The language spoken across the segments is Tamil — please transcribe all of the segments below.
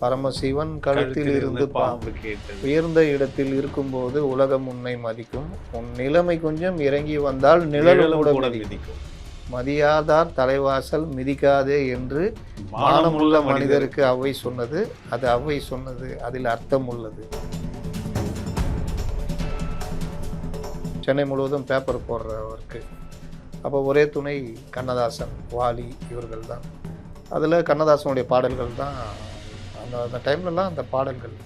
பரமசிவன் கழுத்தில் இருந்து பாம்பு கேட்டது. உயர்ந்த இடத்தில் இருக்கும்போது உலகம் உன்னை மதிக்கும். உன் நிலைமை கொஞ்சம் இறங்கி வந்தால் நிழலும் கூட மிதிக்கும். மதியாதார் தலைவாசல் மிதிக்காதே என்று மானமுள்ள மனிதருக்கு அவ்வை சொன்னது. அது அவ்வை சொன்னது, அதில் அர்த்தம் உள்ளது. சென்னை முழுவதும் பேப்பர் போடுறவருக்கு அப்போ ஒரே துணை கண்ணதாசன், வாலி இவர்கள் தான். அதில் கண்ணதாசனுடைய பாடல்கள் தான் அந்த டைம்லலாம் அந்த பாடல்கள்.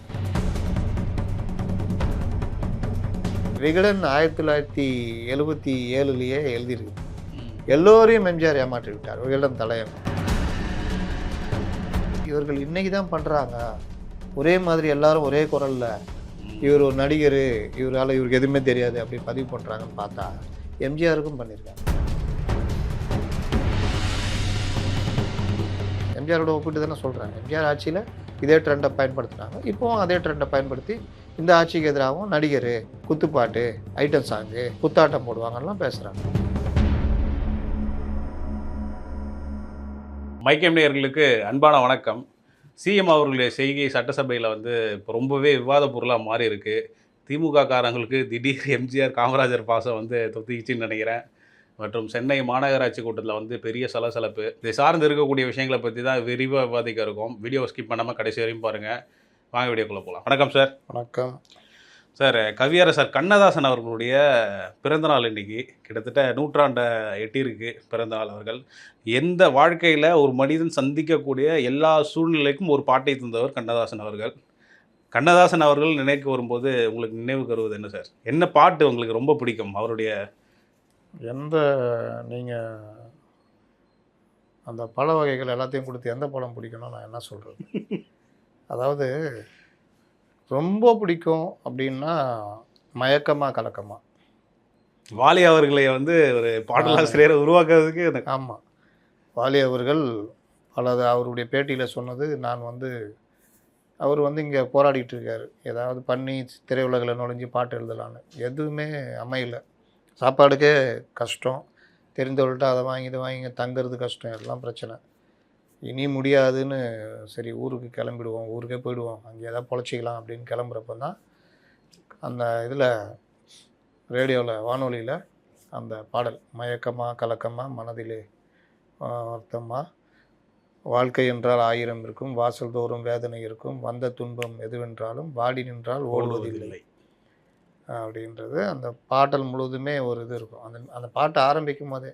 விகடன் 1977 எழுதியிருக்கு. எல்லோரையும் எம்ஜிஆர் ஏமாற்றி விட்டார், விகடன் தலைவர். இவர்கள் இன்னைக்கு தான் பண்ணுறாங்க ஒரே மாதிரி எல்லாரும் ஒரே குரலில் இவர் ஒரு நடிகர், இவருக்கு எதுவுமே தெரியாது அப்படி பதிவு பண்ணுறாங்கன்னு பார்த்தா எம்ஜிஆருக்கும் பண்ணியிருக்காங்க. எம்ஜிஆரோட ஒப்பிட்டு தானே சொல்கிறாங்க. எம்ஜிஆர் ஆட்சியில் இதே ட்ரெண்டை பயன்படுத்துகிறாங்க, இப்போவும் அதே ட்ரெண்டை பயன்படுத்தி இந்த ஆட்சிக்கு எதிராகவும் நடிகர், குத்துப்பாட்டு, ஐட்டம் சாங்கு, குத்தாட்டம் போடுவாங்கலாம் பேசுகிறாங்க. மைக்கம் நேயர்களுக்கு அன்பான வணக்கம். சிஎம் அவர்களுடைய செய்கை சட்டசபையில் இப்போ ரொம்பவே விவாத பொருளாக மாறி இருக்கு. திமுக காரங்களுக்கு திடீர் எம்ஜிஆர் காமராஜர் பாசம் தொத்திக்கிச்சின்னு நினைக்கிறேன். மற்றும் சென்னை மாநகராட்சி கூட்டத்தில் பெரிய சலசலப்பு. இதை சார்ந்து இருக்கக்கூடிய விஷயங்களை பற்றி தான் விரிவாக விவாதிக்க இருக்கோம். வீடியோ ஸ்கிப் பண்ணாமல் கடைசி வரையும் பாருங்கள். வாங்க வீடியோக்குள்ளே போகலாம். வணக்கம் சார். வணக்கம் சார். கவியரசர் கண்ணதாசன் அவர்களுடைய பிறந்தநாள் இன்றைக்கி கிட்டத்தட்ட நூற்றாண்டை எட்டியிருக்கு பிறந்தநாள். அவர்கள் எந்த வாழ்க்கையில் ஒரு மனிதன் சந்திக்கக்கூடிய எல்லா சூழ்நிலைக்கும் ஒரு பாட்டை தந்தவர் கண்ணதாசன் அவர்கள். கண்ணதாசன் அவர்கள் நினைக்க வரும்போது உங்களுக்கு நினைவுக்கு வருவது என்ன சார்? என்ன பாட்டு உங்களுக்கு ரொம்ப பிடிக்கும் அவருடைய? நீங்கள் அந்த பழ வகைகள் எல்லாத்தையும் கொடுத்து எந்த பழம் பிடிக்கணும், நான் என்ன சொல்கிறது? அதாவது ரொம்ப பிடிக்கும் அப்படின்னா மயக்கமா கலக்கமா. வாலி அவர்களை ஒரு பாடலாசிரியரை உருவாக்குறதுக்கு. ஆமாம், வாலி அவர்கள் அவருடைய பேட்டியில் சொன்னது, நான் அவர் இங்கே போராடிட்டு இருக்கார், ஏதாவது பண்ணி திரையுலகில் நுழைஞ்சி பாட்டு எழுதலான்னு. எதுவுமே அமையலை. சாப்பாடுக்கே கஷ்டம், தெரிந்தவர்கள்ட்ட அதை வாங்கி இதை வாங்கி தங்கிறது கஷ்டம், எல்லாம் பிரச்சனை. இனி முடியாதுன்னு சரி ஊருக்கு கிளம்பிடுவோம், ஊருக்கே போயிடுவோம், அங்கே ஏதாவது பொழைச்சிக்கலாம் அப்படின்னு கிளம்புறப்ப தான் அந்த இதில் ரேடியோவில், வானொலியில் அந்த பாடல், மயக்கமா கலக்கமா மனதிலே அர்த்தமா, வாழ்க்கை என்றால் 1000 இருக்கும், வாசல் தோறும் வேதனை இருக்கும், வந்த துன்பம் எதுவென்றாலும் வாடி நின்றால் ஓடுவதில்லை அப்படின்றது அந்த பாடல் முழுவதுமே ஒரு இது இருக்கும். அந்த பாட்டை ஆரம்பிக்கும் போதே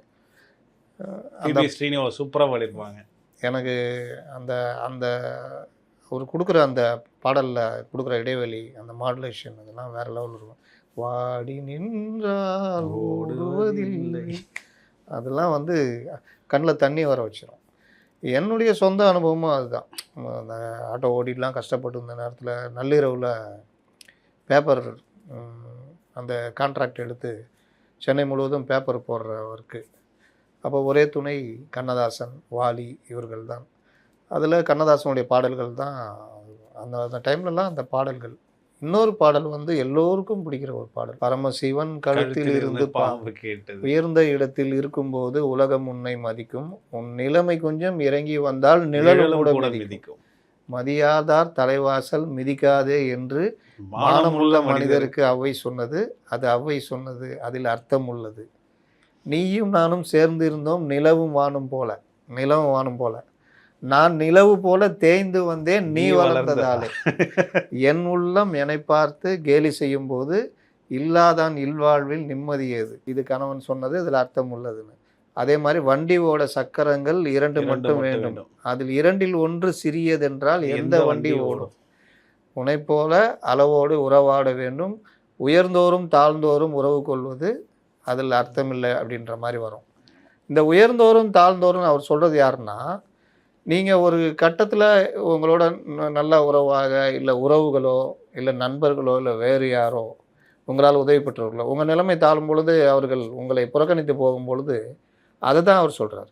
அந்த ஸ்ரீனிவாஸ் சூப்பராக பாடியிருப்பாங்க. எனக்கு அந்த அந்த ஒரு கொடுக்குற அந்த பாடலில் கொடுக்குற இடைவெளி, அந்த மாடுலேஷன், அதெல்லாம் வேறு லெவலில் இருக்கும். வாடி நின்றால் ஓடுவதில்லை, அதெல்லாம் கண்ணில் தண்ணி வர வச்சிடும். என்னுடைய சொந்த அனுபவமும் அதுதான். அந்த ஆட்டோ ஓடிட்டுலாம் கஷ்டப்பட்டு இருந்த நேரத்தில் நள்ளிரவில் பேப்பர் அந்த கான்ட்ராக்ட் எடுத்து சென்னை முழுவதும் பேப்பர் போடுறவருக்கு அப்போ ஒரே துணை கண்ணதாசன், வாலி இவர்கள் தான். அதில் கண்ணதாசனுடைய பாடல்கள் தான் அந்த டைம்லலாம் அந்த பாடல்கள். இன்னொரு பாடல் எல்லோருக்கும் பிடிக்கிற ஒரு பாடல், பரமசிவன் கழுத்தில் இருந்து பாம்பு கேட்டது. உயர்ந்த இடத்தில் இருக்கும்போது உலகம் உன்னை மதிக்கும். உன் நிலைமை கொஞ்சம் இறங்கி வந்தால் நிழலும் கூட மிதிக்கும். மதியாதார் தலைவாசல் மிதிக்காதே என்று மானமுள்ள மனிதருக்கு அவ்வை சொன்னது. அது அவ்வை சொன்னது, அதில் அர்த்தம் உள்ளது. நீயும் நானும் சேர்ந்து இருந்தோம் நிலவும் வானும் போல. நிலவும் வானும் போல நான் நிலவு போல தேய்ந்து வந்தேன் நீ வளர்ந்ததாலே. என் உள்ளம் என்னை பார்த்து கேலி செய்யும் போது இல்லாதான் இல்வாழ்வில் நிம்மதி ஏது. இது கணவன் சொன்னது, இதில் அர்த்தம் உள்ளதுன்னு. அதே மாதிரி வண்டி ஓட சக்கரங்கள் 2 மட்டும் வேண்டும், அதில் 2இல் 1 சிறியதென்றால் எந்த வண்டி ஓடும். உன்னை போல அளவோடு உறவாட வேண்டும், உயர்ந்தோறும் தாழ்ந்தோறும் உறவு கொள்வது அதில் அர்த்தமில்லை அப்படின்ற மாதிரி வரும். இந்த உயர்ந்தோறும் தாழ்ந்தோறும் அவர் சொல்கிறது யாருன்னா, நீங்கள் ஒரு கட்டத்தில் உங்களோட நல்ல உறவாக, இல்லை உறவுகளோ, இல்லை நண்பர்களோ, இல்லை வேறு யாரோ உங்களால் உதவி பெற்றவர்களோ, உங்கள் நிலைமை தாழும் பொழுது அவர்கள் உங்களை புறக்கணித்து போகும் பொழுது அதை தான் அவர் சொல்கிறார்.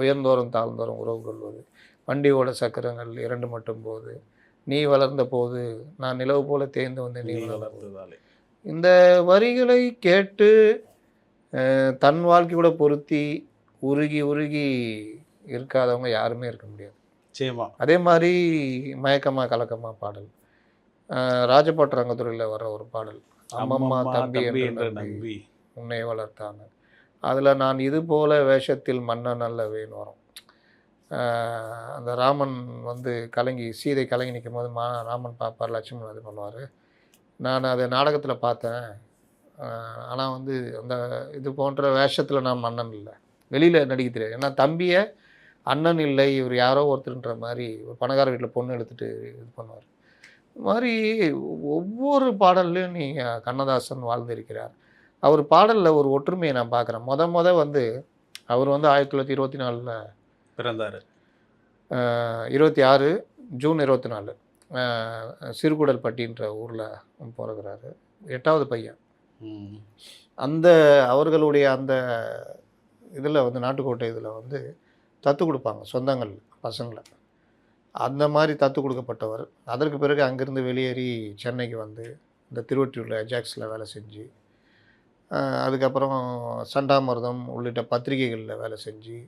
உயர்ந்தோறும் தாழ்ந்தோறும் உறவு கொள்வது, வண்டியோட சக்கரங்கள் 2 மட்டும் போது, நீ வளர்ந்த போது நான் நிலவு போல தேய்ந்து வந்தேன் நீ வளர்ந்ததாலே. இந்த வரிகளை கேட்டு தன் வாழ்க்கையோட பொருத்தி உருகி உருகி இருக்காதவங்க யாருமே இருக்க முடியாது. நிச்சயமா. அதே மாதிரி மயக்கமா கலக்கமா பாடல், ராஜபாட்டு ரங்கத்துறையில் வர ஒரு பாடல், அம்மம்மா தம்பி என்று என்று நம்பி நம்பி. உன்னை வளர்த்தாங்க. அதில் நான் இது போல வேஷத்தில் மன்னன் அல்லவேன்னு வரும். அந்த ராமன் வந்து கலங்கி சீதை கலங்கி நிற்கும் போது ராமன் பார்ப்பார், லட்சுமணன் இது பண்ணுவார். நான் அதை நாடகத்தில் பார்த்தேன். ஆனால் வந்து அந்த இது போன்ற வேஷத்தில் நான் மன்னன் இல்லை, வெளியில் நடிக்க தெரியாது. ஏன்னா தம்பியை அண்ணன் இல்லை, இவர் யாரோ ஒருத்தருன்ற மாதிரி ஒரு பணக்கார வீட்டில் பொண்ணு எடுத்துகிட்டு இது பண்ணுவார். இது மாதிரி ஒவ்வொரு பாடல்லையும் நீங்கள் கண்ணதாசன் வாழ்ந்திருக்கிறார். அவர் பாடலில் ஒரு ஒற்றுமையை நான் பார்க்குறேன். வந்து அவர் வந்து 1924 பிறந்தார். 26 ஜூன் 24 சிறுகுடல்பட்டின்ற ஊரில் பிறகுறாரு. 8வது பையன். அந்த அவர்களுடைய அந்த இதில் வந்து நாட்டுக்கோட்டை இதில் வந்து தத்து கொடுப்பாங்க சொந்தங்கள் பசங்களை. அந்த மாதிரி தத்து கொடுக்கப்பட்டவர். அதற்கு பிறகு அங்கேருந்து வெளியேறி சென்னைக்கு வந்து இந்த திருவொற்றியூரில் அஜாக்ஸில் வேலை செஞ்சு, அதுக்கப்புறம் சண்டாமிர்தம் உள்ளிட்ட பத்திரிகைகளில் வேலை செஞ்சு,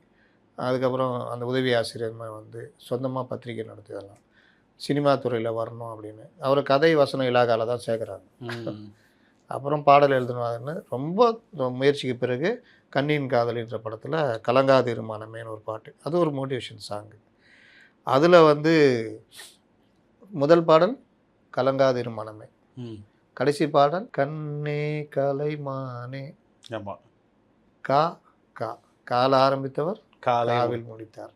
அதுக்கப்புறம் அந்த உதவி ஆசிரியர் வந்து சொந்தமாக பத்திரிகை நடத்திடலாம், சினிமா துறையில் வரணும் அப்படின்னு அவர் கதை வசன இலாகாவில் தான் சேர்க்குறாங்க. அப்புறம் பாடல் எழுதுனாருன்னு ரொம்ப முயற்சிக்கு பிறகு கண்ணியின் காதலின்ற படத்தில் கலங்காது இருமானமேன்னு ஒரு பாட்டு, அது ஒரு மோட்டிவேஷன் சாங்கு. அதில் வந்து முதல் பாடல் கலங்காது இருமானமே, கடைசி பாடல் கண்ணே கலைமானே, கா கா கால ஆரம்பித்தவர் காவில் முடித்தார்.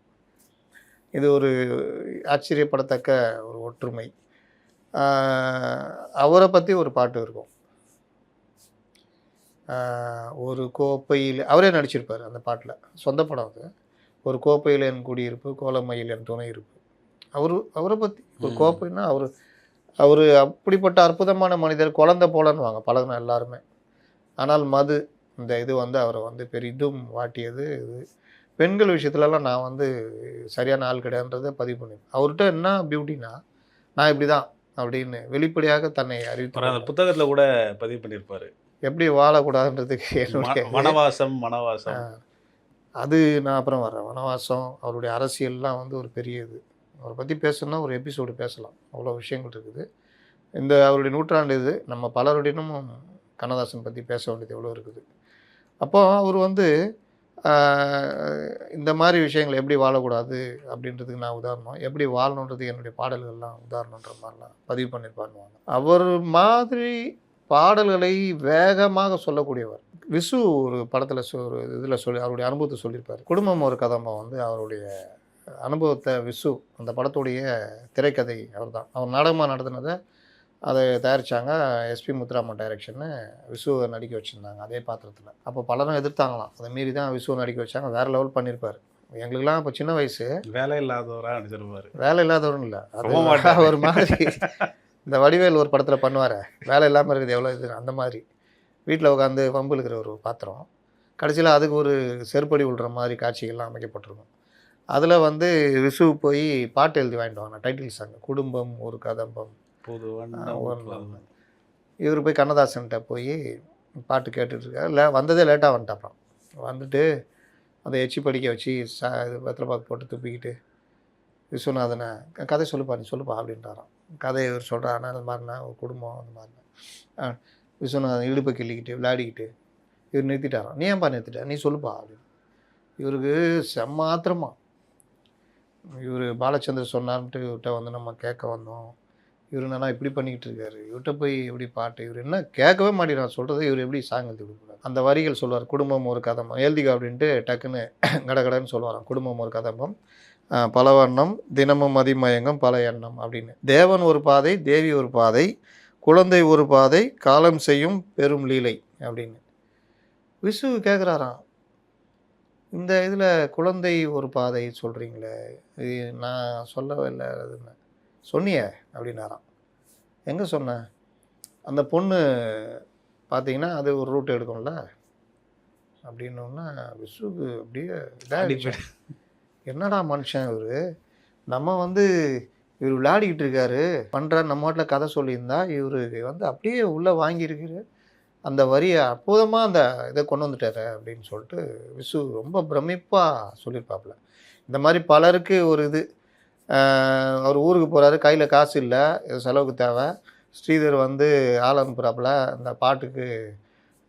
இது ஒரு ஆச்சரியப்படத்தக்க ஒரு ஒற்றுமை. அவரை பற்றி ஒரு பாட்டு இருக்கும், ஒரு கோப்பையில் அவரே நடிச்சிருப்பார் அந்த பாட்டில், சொந்த படம் அது. ஒரு கோப்பையில் என் குடியிருப்பு, கோலமையில் என் துணை இருப்பு. அவரை பற்றி ஒரு கோப்பைன்னா அவர் அப்படிப்பட்ட அற்புதமான மனிதர். குழந்தை போலன்னு வாங்க பழகின எல்லாருமே. ஆனால் மது இந்த இது வந்து அவரை வந்து பெரிதும் வாட்டியது. இது பெண்கள் விஷயத்துலலாம் நான் வந்து சரியான ஆள் கிடையாதுன்றதை பதிவு பண்ணியிருக்கேன். அவர்கிட்ட என்ன பியூட்டினா, நான் இப்படி தான் அப்படின்னு வெளிப்படையாக தன்னை அறிவித்தார். அந்த புத்தகத்தில் கூட பதிவு பண்ணியிருப்பார், எப்படி வாழக்கூடாதுன்றதுக்கு என்னுடைய வனவாசம். அது நான் அப்புறம் வர்றேன். வனவாசம், அவருடைய அரசியல்லாம் வந்து ஒரு பெரிய இது. அவரை பற்றி பேசணுன்னா ஒரு எபிசோடு பேசலாம், அவ்வளோ விஷயங்கள் இருக்குது. இந்த அவருடைய நூற்றாண்டு இது, நம்ம பலருடையும் கண்ணதாசன் பற்றி பேச வேண்டியது எவ்வளோ இருக்குது. அப்போ அவர் வந்து இந்த மாதிரி விஷயங்கள் எப்படி வாழக்கூடாது அப்படின்றதுக்கு நான் உதாரணம், எப்படி வாழணுன்றதுக்கு என்னுடைய பாடல்கள்லாம் உதாரணன்ற மாதிரிலாம் பதிவு பண்ணியிருப்பாருவாங்க. அவர் மாதிரி பாடல்களை வேகமாக சொல்லக்கூடியவர். விசு ஒரு படத்தில் ஒரு இதில் அவருடைய அனுபவத்தை சொல்லியிருப்பார். குடும்பம் ஒரு கதம்பம் வந்து அவருடைய அனுபவத்தை விசு அந்த படத்துடைய திரைக்கதை அவர் தான். அவர் நாடகமாக நடத்தினதை அதை தயாரித்தாங்க. எஸ்பி முத்துராமன் டைரக்ஷன்னு விசுவை நடிக்க வச்சுருந்தாங்க அதே பாத்திரத்தில். அப்போ பலரும் எதிர்த்தாங்களாம், அதை மீறி தான் விசுவை நடிக்க வச்சாங்க. வேறு லெவல் பண்ணியிருப்பார். எங்களுக்கெல்லாம் இப்போ சின்ன வயசு, வேலை இல்லாதவராக நடிச்சிருப்பார். வேலை இல்லாதவரும் இல்லை, அது ஒரு மாதிரி இந்த வடிவேல் ஒரு படத்தில் பண்ணுவார், வேலை இல்லாமல் இருக்குது எவ்வளோ இது, அந்த மாதிரி வீட்டில் உட்காந்து வம்பு இருக்கிற ஒரு பாத்திரம். கடைசியில் அதுக்கு ஒரு செருப்படி விழுற மாதிரி காட்சிகள்லாம் அமைக்கப்பட்டிருக்கும். அதில் வந்து விசு போய் பாட்டு எழுதி வாங்கிட்டு வாங்க, டைட்டில் சாங் குடும்பம் ஒரு கதம்பம். இவர் போய் கண்ணதாசன்கிட்ட போய் பாட்டு கேட்டுட்ருக்கார். இல்லை வந்ததே லேட்டாக வந்துட்டான். வந்துட்டு அதை எச்சி படிக்க வச்சு வெத்தலை பாக்கு போட்டு துப்பிக்கிட்டு, விஸ்வநாதனை கதை சொல்லுப்பா, நீ சொல்லுப்பா அப்படின்றாராம். கதை இவர் சொல்கிறார், ஆனால் அந்த மாதிரினா ஒரு குடும்பம் அந்த மாதிரினா. விஸ்வநாதன் இடுப்பை கிள்ளிக்கிட்டு விளையாடிக்கிட்டு இவர் நிறுத்திட்டாராம். நீ ஏன்பா நிறுத்திட்ட, நீ சொல்லுப்பா அப்படின்னு. இவருக்கு செம்மாத்திரமா, இவர் பாலச்சந்திர சொன்னார்ன்ட்டு இவர்கிட்ட வந்து நம்ம கேட்க வந்தோம், இவர் என்னன்னா இப்படி பண்ணிக்கிட்டு இருக்காரு, இவர்கிட்ட போய் எப்படி பாட்டு, இவர் என்ன கேட்கவே மாட்டேங்கிறார் சொல்கிறத, இவர் எப்படி சாங் எழுதி கொடுக்குறாரு. அந்த வரிகள் சொல்லுவார், குடும்பம் ஒரு கதம்பம் எழுதிக்க அப்படின்ட்டு டக்குன்னு கடகடன்னு சொல்லுவாராம். குடும்பம் ஒரு கதம்பம், பல வண்ணம், தினமும் மதிமயங்கம் பல எண்ணம் அப்படின்னு. தேவன் ஒரு பாதை, தேவி ஒரு பாதை, குழந்தை ஒரு பாதை, காலம் செய்யும் பெரும் லீலை அப்படின்னு. விசு கேட்குறாராம், இந்த இதில் குழந்தை ஒரு பாதை சொல்கிறீங்களே, இது நான் சொல்லவே இல்லை, அதுன்னு சொன்னியே அப்படின்னாராம். எங்கே சொன்னேன், அந்த பொண்ணு பார்த்தீங்கன்னா அது ஒரு ரூட் எடுக்கும்ல அப்படின்னோன்னா விசுக்கு அப்படியே இதாக, என்னடா மனுஷன் இவர், நம்ம வந்து இவர் விளையாடிக்கிட்டு இருக்காரு பண்ணுறாரு, நம்ம வீட்டில் கதை சொல்லியிருந்தா இவர் வந்து அப்படியே உள்ளே வாங்கியிருக்கிற அந்த வரியை அற்புதமாக அந்த இதை கொண்டு வந்துட்டார் அப்படின்னு சொல்லிட்டு விசு ரொம்ப பிரமிப்பாக சொல்லியிருப்பாப்புல. இந்த மாதிரி பலருக்கு ஒரு இது அவர் ஊருக்கு போகிறாரு, கையில் காசு இல்லை, செலவுக்கு தேவை. ஸ்ரீதர் வந்து ஆள் அனுப்புகிறாப்புல அந்த பாட்டுக்கு.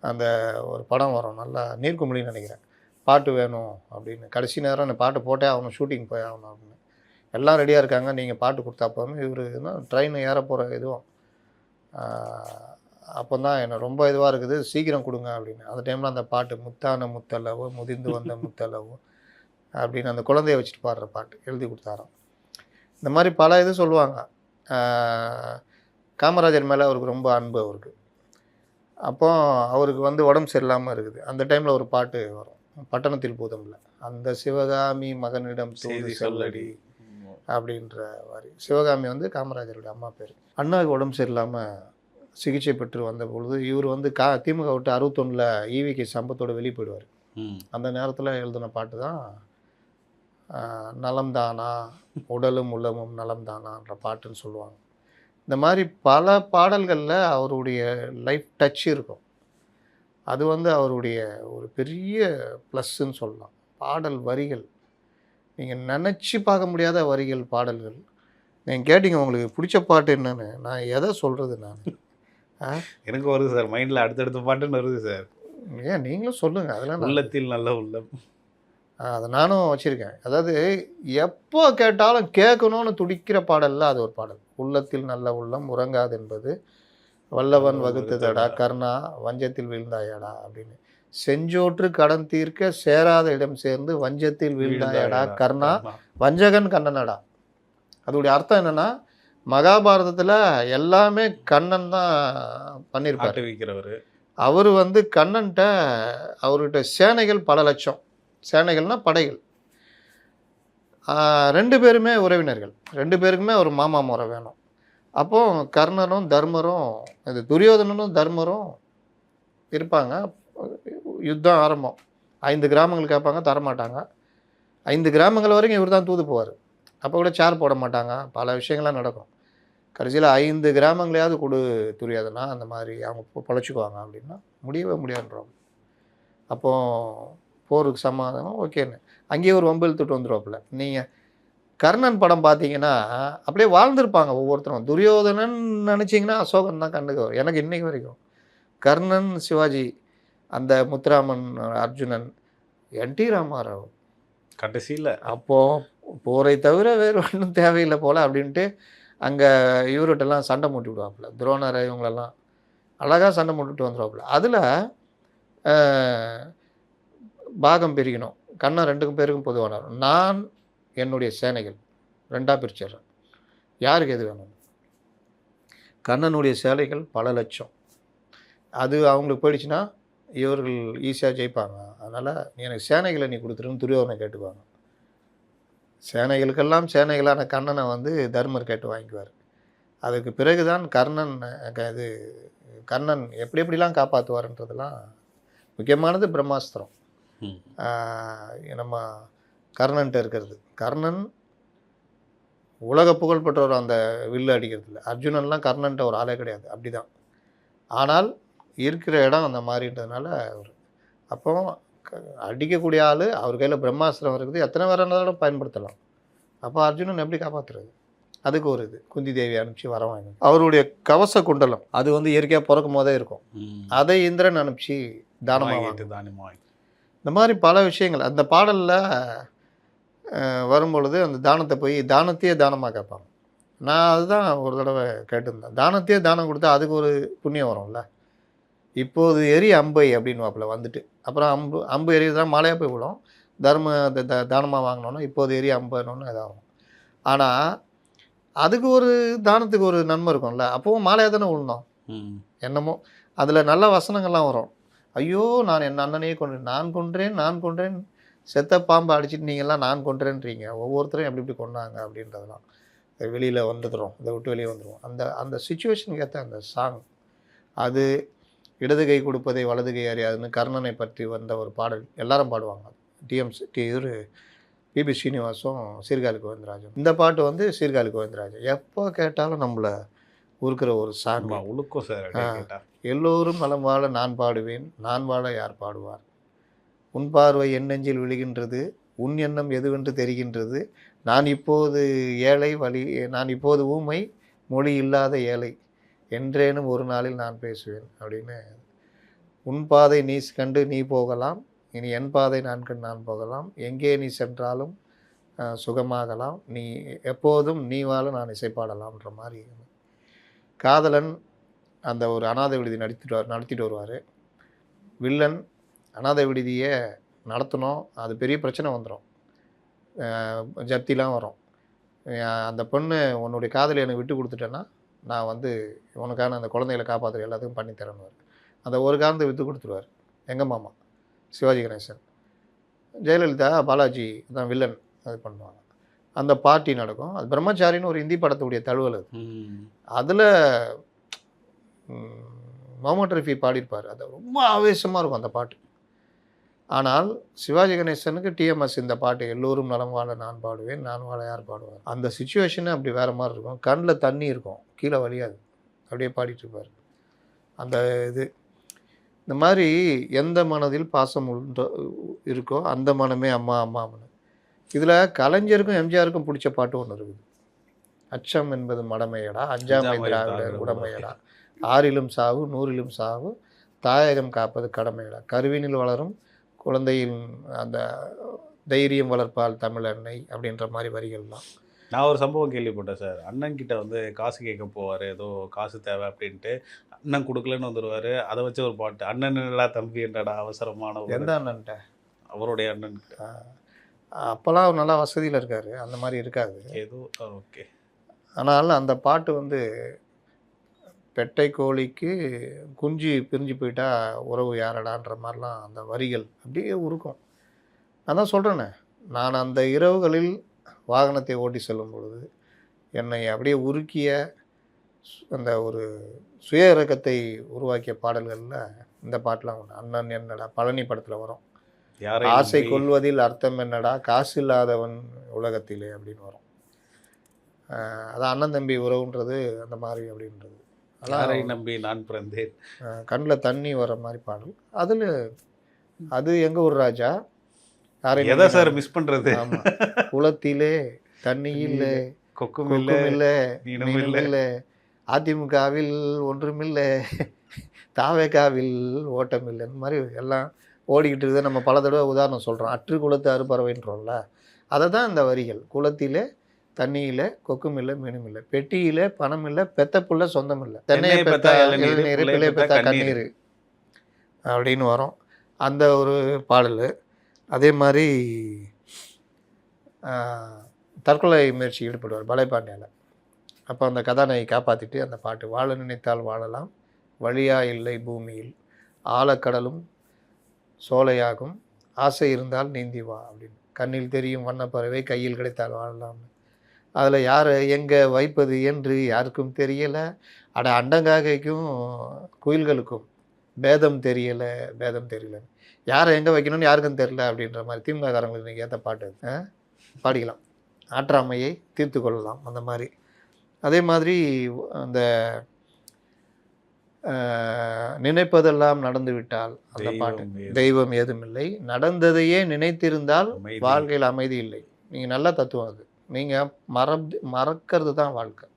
அந்த ஒரு படம் வரும், நல்லா நீர்க்குமிழின்னு நினைக்கிறேன், பாட்டு வேணும் அப்படின்னு. கடைசி நேரம் அந்த பாட்டு போட்டே ஆகணும், ஷூட்டிங் போய் ஆகணும் அப்படின்னு. எல்லாம் ரெடியாக இருக்காங்க, நீங்கள் பாட்டு கொடுத்தா போகணும். இவர் ட்ரெயின் ஏற போகிற இதுவும் அப்போ தான் என்ன ரொம்ப இதுவாக இருக்குது, சீக்கிரம் கொடுங்க அப்படின்னு. அந்த டைமில் அந்த பாட்டு முத்தான முத்தளவு முதிர்ந்து வந்த முத்தளவு அப்படின்னு அந்த குழந்தைய வச்சுட்டு பாடுற பாட்டு எழுதி கொடுத்தாராம். இந்த மாதிரி பல இது சொல்லுவாங்க. காமராஜர் மேலே அவருக்கு ரொம்ப அன்பு அவருக்கு. அப்போ அவருக்கு வந்து உடம்பு சரியில்லாமல் இருக்குது. அந்த டைமில் ஒரு பாட்டு வரும், பட்டணத்தில் பூதமில்ல, அந்த சிவகாமி மகனிடம் தூது சொல்லடி அப்படின்ற மாதிரி. சிவகாமி வந்து காமராஜருடைய அம்மா பேர். அண்ணாவுக்கு உடம்பு சரியில்லாமல் சிகிச்சை பெற்று வந்த பொழுது இவர் வந்து திமுக விட்டு 61 ஈவிகே சம்பத்தோடு வெளியே போயிடுவார். அந்த நேரத்தில் எழுதின பாட்டு தான் நலம்தானா உடலும் உள்ளமும் நலம்தானான்ற பாட்டுன்னு சொல்லுவாங்க. இந்த மாதிரி பல பாடல்களில் அவருடைய லைஃப் டச் இருக்கும். அது வந்து அவருடைய ஒரு பெரிய ப்ளஸ்ன்னு சொல்லலாம். பாடல் வரிகள் நீங்கள் நினச்சி பார்க்க முடியாத வரிகள், பாடல்கள். நீங்கள் கேட்டிங்க உங்களுக்கு பிடிச்ச பாட்டு என்னன்னு, நான் எதை சொல்கிறது நான்? எனக்கு வருது சார் மைண்டில், அடுத்தடுத்த பாட்டுன்னு வருது சார். ஏன் நீங்களும் சொல்லுங்கள். அதெல்லாம் உள்ளத்தில் நல்ல உள்ளம், அதை நானும் வச்சுருக்கேன். அதாவது எப்போ கேட்டாலும் கேட்கணும்னு துடிக்கிற பாடலில் அது ஒரு பாடல். உள்ளத்தில் நல்ல உள்ளம் உறங்காது என்பது வல்லவன் வகுத்ததடா கர்ணா வஞ்சத்தில் வீழ்ந்தாயடா அப்படின்னு. செஞ்சோற்று கடன் தீர்க்க சேராத இடம் சேர்ந்து வஞ்சத்தில் வீழ்ந்தாயடா கர்ணா வஞ்சகன் கண்ணனடா. அதோடைய அர்த்தம் என்னென்னா, மகாபாரதத்தில் எல்லாமே கண்ணன் தான் பண்ணியிருப்பார். அவர் வந்து கண்ணன்ட்ட அவர்கிட்ட சேனைகள் பல லட்சம், சேனைகள்னால் படைகள். 2 பேருமே உறவினர்கள், 2 பேருக்குமே ஒரு மாமா முறை வேணும். அப்போது கர்ணனும் தர்மரும், இது துரியோதனனும் தர்மரும் இருப்பாங்க. யுத்தம் ஆரம்பம். 5 கிராமங்கள் கேட்பாங்க, தரமாட்டாங்க. 5 கிராமங்கள் வரைக்கும் இவர் தான் தூது போவார். அப்போ கூட சேர் போட மாட்டாங்க, பல விஷயங்கள்லாம் நடக்கும். கடைசியில் 5 கிராமங்களையாவது கொடு துரியோதனா, அந்த மாதிரி அவங்க பொழைச்சிக்குவாங்க அப்படின்னா முடியவே முடியாதுன்றோம். அப்போது போருக்கு சமாதானம் ஓகேன்னு அங்கேயே ஒரு வம்பு இழுத்துட்டு வந்துடுவாப்புல. நீங்கள் கர்ணன் படம் பார்த்தீங்கன்னா அப்படியே வாழ்ந்துருப்பாங்க ஒவ்வொருத்தரும். துரியோதனன் நினச்சிங்கன்னா அசோகன் தான் கண்ணுக்கு வரும். எனக்கு இன்றைக்கு வரைக்கும் கர்ணன், சிவாஜி, அந்த முத்துராமன், அர்ஜுனன், என்டி ராமாராவ் கடைசியில் அப்போது போரை தவிர வேறு ஒன்றும் தேவையில்லை போல் அப்படின்ட்டு அங்கே இவர்கிட்டலாம் சண்டை மூட்டி விடுவாப்புல. துரோணரை இவங்களெல்லாம் அழகாக சண்டை மூட்டுட்டு வந்துடுவாப்புல. அதில் பாகம் பிரிக்கணும். கண்ணன் 2 பேருக்கும் பொதுவானார். நான் என்னுடைய சேனைகள் 2ஆக பிரிச்சிடுறேன், யாருக்கு எது வேணும். கண்ணனுடைய சேனைகள் பல லட்சம், அது அவங்களுக்கு போயிடுச்சுன்னா இவர்கள் ஈஸியாக ஜெயிப்பாங்க. அதனால் எனக்கு சேனைகளை நீ கொடுத்துருன்னு துரியோதனை கேட்டுக்குவாங்க. சேனைகளுக்கெல்லாம் சேனைகளான கண்ணனை வந்து தர்மர் கேட்டு வாங்கிக்குவார். அதுக்கு பிறகு தான் கண்ணன் எப்படி எப்படிலாம் காப்பாற்றுவார்ன்றதெல்லாம் முக்கியமானது பிரம்மாஸ்திரம். நம்ம கர்ணன்ட்ட இருக்கிறது. கர்ணன் உலக புகழ் பெற்றவர் அந்த வில்லு அடிக்கிறதுல. அர்ஜுனன்லாம் கர்ணன்ட்ட ஒரு ஆளே கிடையாது, அப்படி தான். ஆனால் இருக்கிற இடம் அந்த மாதிரின்றதுனால அவர் அப்போ அடிக்கக்கூடிய ஆள், அவர் கையில் பிரம்மாஸ்திரம் இருக்குது, எத்தனை பேர் இருந்தாலும் பயன்படுத்தலாம். அப்போ அர்ஜுனன் எப்படி காப்பாற்றுறது? அதுக்கு ஒரு இது குந்தி தேவி அனுப்பிச்சு வர வாங்க. அவருடைய கவச குண்டலம் அது வந்து இயற்கையாக பிறக்கும் போதே இருக்கும், அதை இந்திரன் அனுப்பிச்சு தானமாக. இந்த மாதிரி பல விஷயங்கள் அந்த பாடலில் வரும்பொழுது அந்த தானத்தை போய் தானத்தையே தானமாக கேட்பாங்க. நான் அதுதான் ஒரு தடவை கேட்டிருந்தேன். தானத்தையே தானம் கொடுத்தா அதுக்கு ஒரு புண்ணியம் வரும்ல. இப்போது எரி அம்பை அப்படின்னு வாப்பில் வந்துட்டு அப்புறம் அம்பு எரியதான் மாலையாக போய் விடும். தானமாக வாங்கினோன்னா இப்போது எரி அம்புன்னு இதாகும். ஆனால் அதுக்கு ஒரு தானத்துக்கு ஒரு நன்மை இருக்கும்ல. அப்போவும் மாலையாக தானே விழணும் என்னமோ. அதில் நல்ல வசனங்கள்லாம் வரும். ஐயோ நான் என் அண்ணனையே நான் கொன்றேன் செத்த பாம்பை அடிச்சுட்டு நீங்கள்லாம் நான் கொன்றேன்றீங்க. ஒவ்வொருத்தரும் எப்படி எப்படி கொண்டாங்க அப்படின்றதெல்லாம் வெளியில் வந்துடுறோம், இதை விட்டு வெளியே வந்துடுவோம். அந்த சுச்சுவேஷனுக்கு ஏற்ற அந்த சாங் அது. இடது கை கொடுப்பதை வலது கை அறியாதுன்னு கர்ணனை பற்றி வந்த ஒரு பாடல் எல்லாரும் பாடுவாங்க. இவர் பிபி ஸ்ரீனிவாசும் சீர்காழி கோவிந்தராஜன். இந்த பாட்டு வந்து சீர்காழி கோவிந்தராஜன் எப்போ கேட்டாலும் நம்மளை உருக்கிற ஒரு சாங். உழுக்கும் சார். எல்லோரும் நலம் வாழ நான் பாடுவேன், நான் வாழ யார் பாடுவார். உன் பார்வை என் நெஞ்சில் விழுகின்றது, உன் எண்ணம் எதுவென்று தெரிகின்றது, நான் இப்போது ஏழை நான் இப்போது ஊமை மொழி இல்லாத ஏழை என்றேனும் ஒரு நாளில் நான் பேசுவேன் அப்படின்னு. உன் பாதை நீ கண்டு நீ போகலாம், இனி என் பாதை நான் கண்டு நான் போகலாம், எங்கே நீ சென்றாலும் சுகமாகலாம், நீ எப்போதும் நீ வாழ நான் இசைப்பாடலாம்ன்ற மாதிரி. காதலன் அந்த ஒரு அனாதை விடுதி நடத்திட்டு வருவார். வில்லன் அனாதை விடுதியை நடத்தணும், அது பெரிய பிரச்சனை வந்துடும், ஜப்திலாம் வரும். அந்த பொண்ணு உன்னுடைய காதலை எனக்கு விட்டு கொடுத்துட்டேன்னா நான் வந்து உனக்கான அந்த குழந்தைகளை காப்பாற்றுற எல்லாத்துக்கும் பண்ணித்தரேன்னு. அந்த ஒரு காரணத்தை விட்டு கொடுத்துருவார் எங்கள் மாமா சிவாஜி கணேசன். ஜெயலலிதா பாலாஜி தான் வில்லன் அது பண்ணுவாங்க. அந்த பார்ட்டி நடக்கும். அது பிரம்மச்சாரின்னு ஒரு இந்தி படத்துடைய தழுவல். அதில் முகமது ரஃபி பாடியிருப்பார். அது ரொம்ப ஆவேசமாக இருக்கும் அந்த பாட்டு. ஆனால் சிவாஜி கணேசனுக்கு டிஎம்எஸ் இந்த பாட்டு எல்லோரும் நலம் வாழ நான் பாடுவேன், நான் வாழ யார் பாடுவார். அந்த சுச்சுவேஷனு அப்படி வேறு மாதிரி இருக்கும். கண்ணில் தண்ணி இருக்கும், கீழே வழியாது, அப்படியே பாடிட்டு இருப்பார். அந்த இது இந்த மாதிரி எந்த மனதில் பாசம் இருக்கோ அந்த மனமே அம்மா அம்மான்னு. இதில் கலைஞருக்கும் எம்ஜிஆருக்கும் பிடிச்ச பாட்டு ஒன்று இருக்குது. அச்சம் என்பது மடமையடா, அஞ்சாமை திராவிடர் உடமையடா, ஆறிலும் சாவு நூறிலும் சாவு, தாயகம் காப்பது கடமையடா, கருவினில் வளரும் குழந்தையின் அந்த தைரியம் வளர்ப்பால் தமிழ் அன்னை அப்படின்ற மாதிரி வரிகள்லாம். நான் ஒரு சம்பவம் கேள்விப்பட்டேன் சார். அண்ணன் கிட்ட வந்து காசு கேட்க போவார், ஏதோ காசு தேவை அப்படின்ட்டு. அண்ணன் கொடுக்கலன்னு வந்துடுவார். அதை வச்சு ஒரு பாட்டு, அண்ணன் இல்லா தம்பி என்றடா அவசரமான. எந்த அண்ணன்ட்ட? அவருடைய அண்ணன். அப்போல்லாம் அவர் நல்லா வசதியில் இருக்கார், அந்த மாதிரி இருக்காது ஏதோ. ஓகே. ஆனால் அந்த பாட்டு வந்து பெட்டை கோழிக்கு குஞ்சு பிரிஞ்சு போயிட்டா உறவு யாரடான்ற மாதிரிலாம் அந்த வரிகள் அப்படியே உருக்கும். நான் தான் சொல்கிறேனே, நான் அந்த இரவுகளில் வாகனத்தை ஓட்டி செல்லும் பொழுது என்னை அப்படியே உருக்கிய அந்த ஒரு சுய இறக்கத்தை உருவாக்கிய பாடல்களில் இந்த பாட்டெலாம் ஒன்று. அண்ணன் என்னடா பழனி படத்தில் வரும், ஆசை கொள்வதில் அர்த்தம் என்னடா காசு இல்லாதவன் உலகத்திலே அப்படின்னு வரும். அதான் அண்ணன் தம்பி உறவுன்றது அந்த மாதிரி அப்படின்றது. யாரை நம்பி நான் பிறந்தேன், கண்ணில் தண்ணி வர மாதிரி பாடல். அதில் அது எங்கள் ஊர் ராஜா. எதை சார் மிஸ் பண்ணுறது? ஆமாம், குளத்திலே தண்ணி இல்லை, கொக்கும் இல்லை, மீனும் இல்லை, அதிமுகவில் ஒன்றுமில்லை, தாவேக்காவில் ஓட்டம் இல்லை, இந்த மாதிரி எல்லாம் ஓடிக்கிட்டு இருக்குது. நம்ம பல தடவை உதாரணம் சொல்கிறோம். அற்று குளத்து அறுபறவைன்றோம்ல, அதை தான் இந்த வரிகள். குளத்திலே தண்ணியில் கொக்கும் இல்லை, மீனும் இல்லை, பெட்டியில் பணம் இல்லை, பெத்த புள்ள சொந்தம் இல்லை, தென்னையை பெத்தா இளநீர், பிள்ளை பெத்தா கண்ணீர் அப்படின்னு வரும் அந்த ஒரு பாடல். அதே மாதிரி தற்கொலை முயற்சி ஈடுபடுவார் பலைபாண்டியால். அப்போ அந்த கதாநாயகி காப்பாற்றிட்டு அந்த பாட்டு, வாழ நினைத்தால் வாழலாம், வழியா இல்லை பூமியில், ஆழக்கடலும் சோலையாகும், ஆசை இருந்தால் நீந்தி வா அப்படின்னு. கண்ணில் தெரியும் வண்ணப்பறவை கையில் கிடைத்தால் வாழலாம்னு. அதில் யார் எங்கே வைப்பது என்று யாருக்கும் தெரியலை. அட அண்டங்காகைக்கும் குயில்களுக்கும் பேதம் தெரியலை, பேதம் தெரியலன்னு. யாரை எங்கே வைக்கணும்னு யாருக்கும் தெரியல அப்படின்ற மாதிரி திமுககாரங்களுக்கு நீங்கள் ஏற்ற பாட்டு பாடிக்கலாம். ஆற்றாமையை தீர்த்து கொள்ளலாம் அந்த மாதிரி. அதே மாதிரி அந்த நினைப்பதெல்லாம் நடந்து விட்டால் அந்த பாட்டு, தெய்வம் ஏதுமில்லை, நடந்ததையே நினைத்திருந்தால் வாழ்க்கையில் அமைதி இல்லை. நீங்கள் நல்லா தத்துவம் அது. நீங்கள் மறக்கிறது தான் வாழ்க்கை.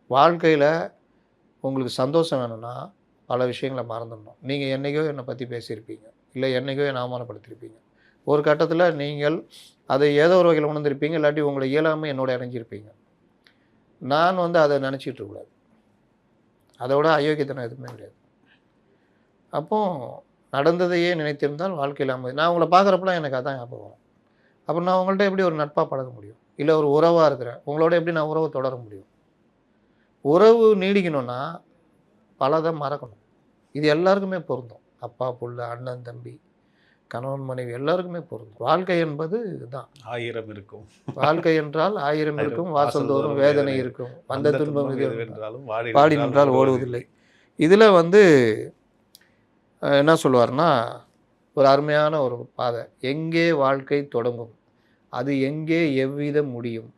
வாழ்க்கையில் உங்களுக்கு சந்தோஷம் வேணும்னா பல விஷயங்களை மறந்துடணும். நீங்கள் என்றைக்கோ என்னை பற்றி பேசியிருப்பீங்க, இல்லை என்றைக்கோ என்னை அவமானப்படுத்தியிருப்பீங்க. ஒரு கட்டத்தில் நீங்கள் அதை ஏதோ ஒரு வகையில் உணர்ந்திருப்பீங்க, இல்லாட்டி உங்களை இயலாமை என்னோட இணைஞ்சிருப்பீங்க. நான் வந்து அதை நினச்சிட்டு இருக்கக்கூடாது. அதோட அயோக்கியத்தனம் எதுவுமே கிடையாது. அப்போது நடந்ததையே நினைத்திருந்தால் வாழ்க்கையில் அமைதி. நான் உங்களை பார்க்குறப்பெல்லாம் எனக்கு அதான் ஞாபகம் வரும். அப்போ நான் உங்கள்கிட்ட எப்படி ஒரு நட்பாக பழக முடியும்? இல்லை ஒரு உறவாக இருக்கிறேன், உங்களோட எப்படி நான் உறவு தொடர முடியும்? உறவு நீடிக்கணும்னா பலதை மறக்கணும். இது எல்லாருக்குமே பொருந்தும். அப்பா புள்ள, அண்ணன் தம்பி, கணவன் மனைவி எல்லாருக்குமே பொருந்தும். வாழ்க்கை என்பது இதுதான். 1000 இருக்கும். வாழ்க்கை என்றால் 1000 இருக்கும், வாசந்தோறும் வேதனை இருக்கும், வந்த துன்பம் இது பாடி நின்றால் ஓடுவதில்லை. இதில் வந்து என்ன சொல்லுவார்னா, ஒரு அருமையான ஒரு பாதை. எங்கே வாழ்க்கை தொடங்கும், அது எங்கே எவ்விதம் முடியும்,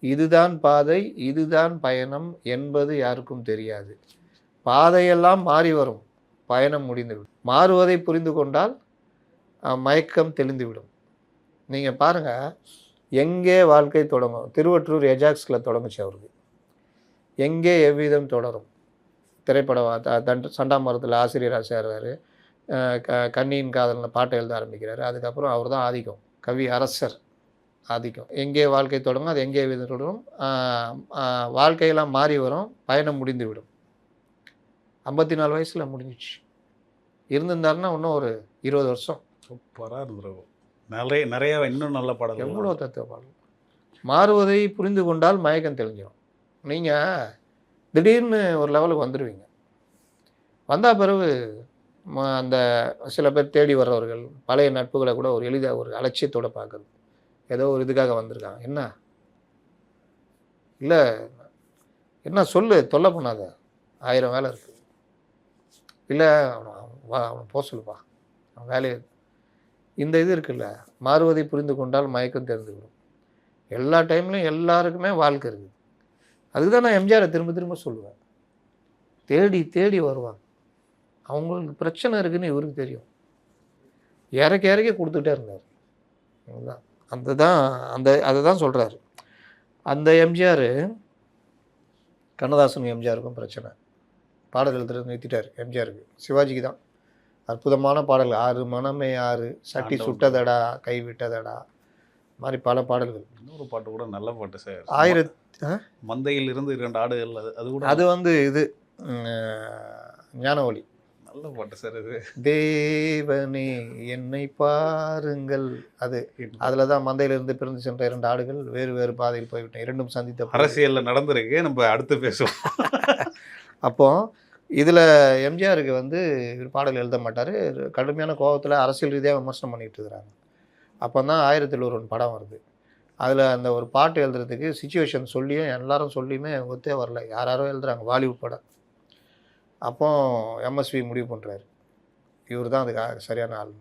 இதுதான் பாதை, இதுதான் பயணம் என்பது யாருக்கும் தெரியாது. பாதையெல்லாம் மாறி வரும், பயணம் முடிந்துவிடும். மாறுவதை புரிந்து கொண்டால் மயக்கம் தெளிந்துவிடும். நீங்கள் பாருங்கள், எங்கே வாழ்க்கை தொடங்கும்? திருவற்றூர் எஜாக்ஸில் தொடங்குச்சு அவருக்கு. எங்கே எவ்விதம் தொடரும்? திரைப்படம் சண்டாமரத்தில் ஆசிரியராக சேர்றாரு. கண்ணியின் காதலில் பாட்டை எழுத ஆரம்பிக்கிறாரு. அதுக்கப்புறம் அவர் தான் ஆதிக்கம், கவி அரசர் ஆதிக்கம். எங்கே வாழ்க்கை தொடங்கும், அது எங்கே எவ்விதம் தொடரும்? வாழ்க்கையெல்லாம் மாறி வரும், பயணம் முடிந்து விடும். 54 வயசில் முடிஞ்சிச்சு. இருந்திருந்தாருன்னா இன்னும் ஒரு 20 வருஷம் சூப்பராக இருந்துருக்கும். நிறைய இன்னும் நல்ல பாடல். எவ்வளோ தத்துவ பாடல். மாறுவதை புரிந்து கொண்டால் மயக்கம் தெளிஞ்சிடும். நீங்கள் திடீர்னு ஒரு லெவலுக்கு வந்துடுவீங்க. வந்தால் பிறகு அந்த சில பேர் தேடி வர்றவர்கள் பழைய நட்புகளை கூட ஒரு எளிதாக ஒரு அலட்சியத்தோடு பார்க்குறது. ஏதோ ஒரு இதுக்காக வந்திருக்காங்க. என்ன இல்லை, என்ன சொல்லு, தொல்லை பண்ணாத, 1000 வேலை இருக்குது. இல்லை அவனை போக சொல்லுப்பா, அவன் வேலையை. இந்த இது இருக்குல்ல, மாறுவதை புரிந்து கொண்டால் மயக்கம் தெரிந்துவிடும். எல்லா டைம்லையும் எல்லாருக்குமே வாழ்க்கை இருக்குது. அதுக்கு தான் நான் எம்ஜிஆரை திரும்ப திரும்ப சொல்லுவேன். தேடி தேடி வருவாங்க. அவங்களுக்கு பிரச்சனை இருக்குதுன்னு இவருக்கு தெரியும். இறக்கி கொடுத்துட்டே இருந்தார். அதுதான் அதை தான் சொல்கிறாரு. அந்த எம்ஜிஆர் கண்ணதாசன் எம்ஜிஆருக்கும் பிரச்சனை. பாடல் எழுதுறது நிறுத்திட்டார் எம்ஜிஆருக்கு. சிவாஜிக்கு தான் அற்புதமான பாடல்கள். 6 மனமே 6, சட்டி சுட்டதடா கை விட்டதடா, மாதிரி பல பாடல்கள். இன்னொரு பாட்டு கூட நல்ல பாட்டு சார், மந்தையில் இருந்து 2 ஆடுகள். அது கூட அது இது ஞானவழி. நல்ல பாட்டு சார். இது தேவனே என்னை பாருங்கள். அதில் தான் மந்தையிலிருந்து பிறந்து சென்ற 2 ஆடுகள் வேறு வேறு பாதையில் போய்விட்டேன், இரண்டும் சந்தித்த அரசியலில் நடந்திருக்கு. நம்ம அடுத்து பேசுவோம். அப்போ இதில் எம்ஜிஆருக்கு பாடல் எழுத மாட்டார். கடுமையான கோபத்தில் அரசியல் ரீதியாக விமர்சனம் பண்ணிகிட்டு இருக்கிறாங்க. அப்போ தான் 1001 படம் வருது. அதில் அந்த ஒரு பாட்டு எழுதுறதுக்கு சுச்சுவேஷன் சொல்லியும் எல்லாரும் சொல்லியுமே ஒத்தே வரல. யாரோ எழுதுறாங்க, பாலிவுட் படம். அப்போ எம்எஸ்வி முடிவு பண்ணுறாரு, இவர் தான் அதுக்கு சரியான ஆள்.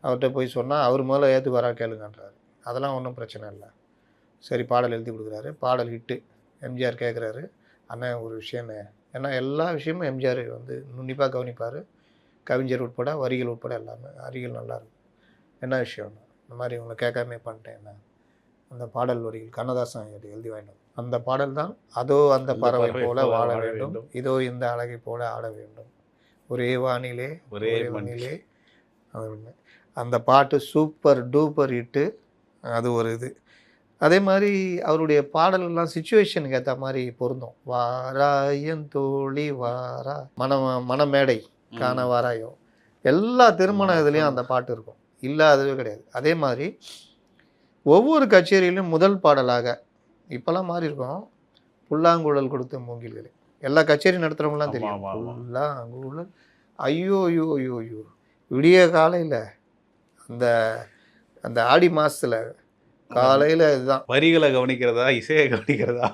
அவர்கிட்ட போய் சொன்னால் அவர் முதல்ல ஏற்றுக்கு கேளுங்கன்றாரு. அதெல்லாம் ஒன்றும் பிரச்சனை இல்லை. சரி, பாடல் எழுதி கொடுக்குறாரு. பாடல் ஹிட்டு. எம்ஜிஆர் கேட்குறாரு, அண்ணன் ஒரு விஷயம்னு. ஏன்னா எல்லா விஷயமும் எம்ஜிஆர் நுண்ணிப்பாக கவனிப்பார். கவிஞர் உட்பட, வரிகள் உட்பட எல்லாமே. வரிகள் நல்லாயிருக்கும். என்ன விஷயம்னா, இந்த மாதிரி இவங்களை கேட்காமே பண்ணிட்டேன். அந்த பாடல் வரிகள் கண்ணதாசன் எழுதி வாங்கினோம். அந்த பாடல் தான், அதோ அந்த பறவை போல வாழ வேண்டும், இதோ இந்த அழகை போல ஆட வேண்டும், ஒரே வானிலே ஒரே வானிலே. அந்த பாட்டு சூப்பர் டூப்பர் ஹிட்டு. அது ஒரு இது. அதே மாதிரி அவருடைய பாடல்கள்லாம் சுச்சுவேஷனுக்கு ஏற்ற மாதிரி பொருந்தும். வாராயன் தோழி வாரா, மணமேடை காண வாராயோ, எல்லா திருமண இதுலேயும் அந்த பாட்டு இருக்கும், இல்லாதவே கிடையாது. அதே மாதிரி ஒவ்வொரு கச்சேரியிலும் முதல் பாடலாக, இப்போல்லாம் மாறி இருக்கும், புல்லாங்குழல் கொடுத்த மூங்கில்களே. எல்லா கச்சேரி நடத்துகிறவங்களாம் தெரியும். புல்லாங்குழல், ஐயோ ஐயோ ஐயோ ஐயோ, விடிய காலையில் அந்த ஆடி மாதத்தில் காலையில் இதுதான். வரிகளை கவனிக்கிறதா, இசையை கவனிக்கிறதா?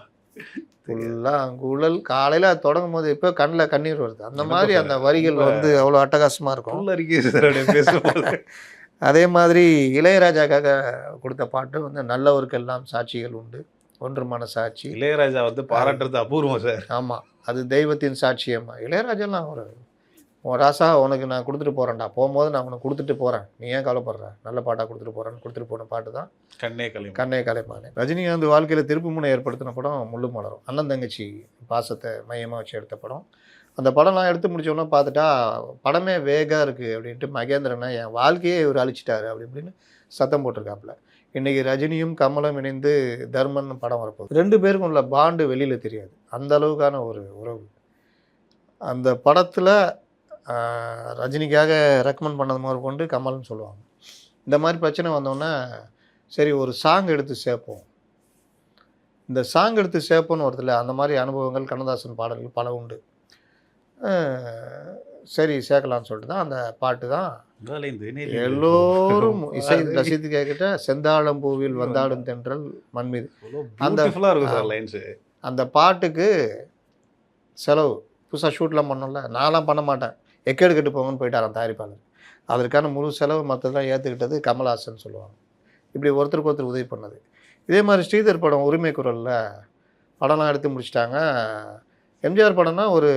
புல்லாங்குழல் காலையில் அது தொடங்கும் போது இப்போ கண்ணில் கண்ணீர் வருது. அந்த மாதிரி அந்த வரிகள் அவ்வளோ அட்டகாசமாக இருக்கும். அதே மாதிரி இளையராஜாக்காக கொடுத்த பாட்டு நல்லவருக்கெல்லாம் சாட்சிகள் உண்டு, ஒன்று மன சாட்சி. இளையராஜா பாராட்டுறது அபூர்வம் சார். ஆமாம், அது தெய்வத்தின் சாட்சியம்மா. இளையராஜாலாம் ஒரு ராசா, உனக்கு நான் கொடுத்துட்டு போகிறேன்டா, போகும்போது நான் உனக்கு கொடுத்துட்டு போகிறேன், நீ ஏன் கவலைப்படுற, நல்ல பாட்டாக கொடுத்துட்டு போன பாட்டு தான் கண்ணே கலைமானே. ரஜினிகாந்த் வாழ்க்கையில் திருப்பு முனை ஏற்படுத்தின படம் முள்ளு மலரும். அண்ணன் தங்கச்சி பாசத்தை மையமாக வச்சு எடுத்த படம். அந்த படம்லாம் எடுத்து முடிச்சோன்னா பார்த்துட்டா படமே வேகாக இருக்குது அப்படின்ட்டு மகேந்திரனை என் வாழ்க்கையே இவர் அழிச்சிட்டாரு அப்படி இப்படின்னு சத்தம் போட்டிருக்காப்புல. இன்றைக்கி ரஜினியும் கமலும் இணைந்து தர்மன் படம் வரப்போகுது. 2 பேருக்கும் உள்ள பாண்டு வெளியில் தெரியாது, அந்த அளவுக்கான ஒரு உறவு. அந்த படத்தில் ரஜினிக்காக ரெக்கமெண்ட் பண்ணது மாதிரி கொண்டு கமல்னு சொல்லுவாங்க. இந்த மாதிரி பிரச்சனை வந்தோன்னே சரி ஒரு சாங் எடுத்து சேர்ப்போம், இந்த சாங் எடுத்து சேர்ப்போன்னு வருதுல்ல, அந்த மாதிரி அனுபவங்கள் கண்ணதாசன் பாடல்கள் பல உண்டு. சரி சேர்க்கலான்னு சொல்லிட்டு தான் அந்த பாட்டு தான் எல்லோரும் இசை ரசித்து கேட்கிட்ட செந்தாழம்பூவில் வந்தாடும் தென்றல் மண்மீது. அந்த பாட்டுக்கு செலவு புதுசாக ஷூட்லாம் பண்ணோம்ல, நான்லாம் பண்ண மாட்டேன், எக்கேடு கெட்டு போங்கன்னு போயிட்டாரான் தயாரிப்பாளர். அதற்கான முழு செலவு மற்றதெல்லாம் ஏற்றுக்கிட்டது கமல்ஹாசன் சொல்லுவாங்க. இப்படி ஒருத்தருக்கு ஒருத்தர் உதவி பண்ணது. இதே மாதிரி ஸ்ரீதர் படம் உரிமை குரலில் படம்லாம் எடுத்து முடிச்சிட்டாங்க. எம்ஜிஆர் படம்னா ஒரு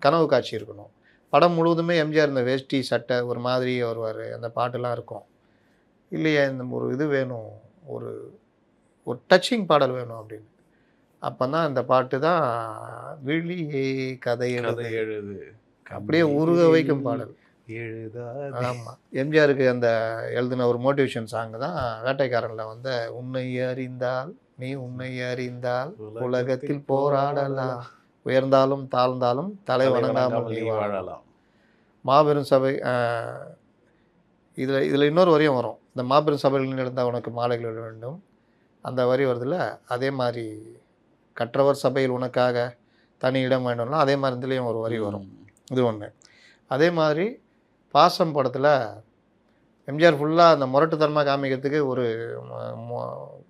கனவு காட்சி இருக்கணும். படம் முழுவதுமே எம்ஜிஆர் இந்த வேஷ்டி சட்டை ஒரு மாதிரி வருவார், அந்த பாட்டுலாம் இருக்கும் இல்லையா. இந்த ஒரு இது வேணும், ஒரு ஒரு டச்சிங் பாடல் வேணும் அப்படின்னு. அப்போ தான் இந்த பாட்டு தான் விழியே கதை கதை எழுது, எழுது அப்படியே உருக வைக்கும் பாடல். எழுதாதே. ஆமாம், எம்ஜிஆருக்கு அந்த எழுதின ஒரு மோட்டிவேஷன் சாங் தான் வேட்டைக்காரனில் வந்து உன்னை அறிந்தால் நீ உன்னை அறிந்தால் உலகத்தில் போராடலாம், உயர்ந்தாலும் தாழ்ந்தாலும் தலை வணங்காமல் நீ வாழலாம். வாழலாம். மாபெரும் சபை இதில் இன்னொரு வரியும் வரும், இந்த மாபெரும் சபையில் இருந்தால் உனக்கு மாலைகள் விழ வேண்டும், அந்த வரி வருதுல்ல. அதே மாதிரி கற்றவர் சபையில் உனக்காக தனி இடம் வேணும்னா அதே மாதிரி இதுலேயும் ஒரு வரி வரும். இது ஒன்று. அதே மாதிரி பாசம் படத்தில் எம்ஜிஆர் ஃபுல்லாக அந்த முரட்டுத்தனமாக காமிக்கிறதுக்கு ஒரு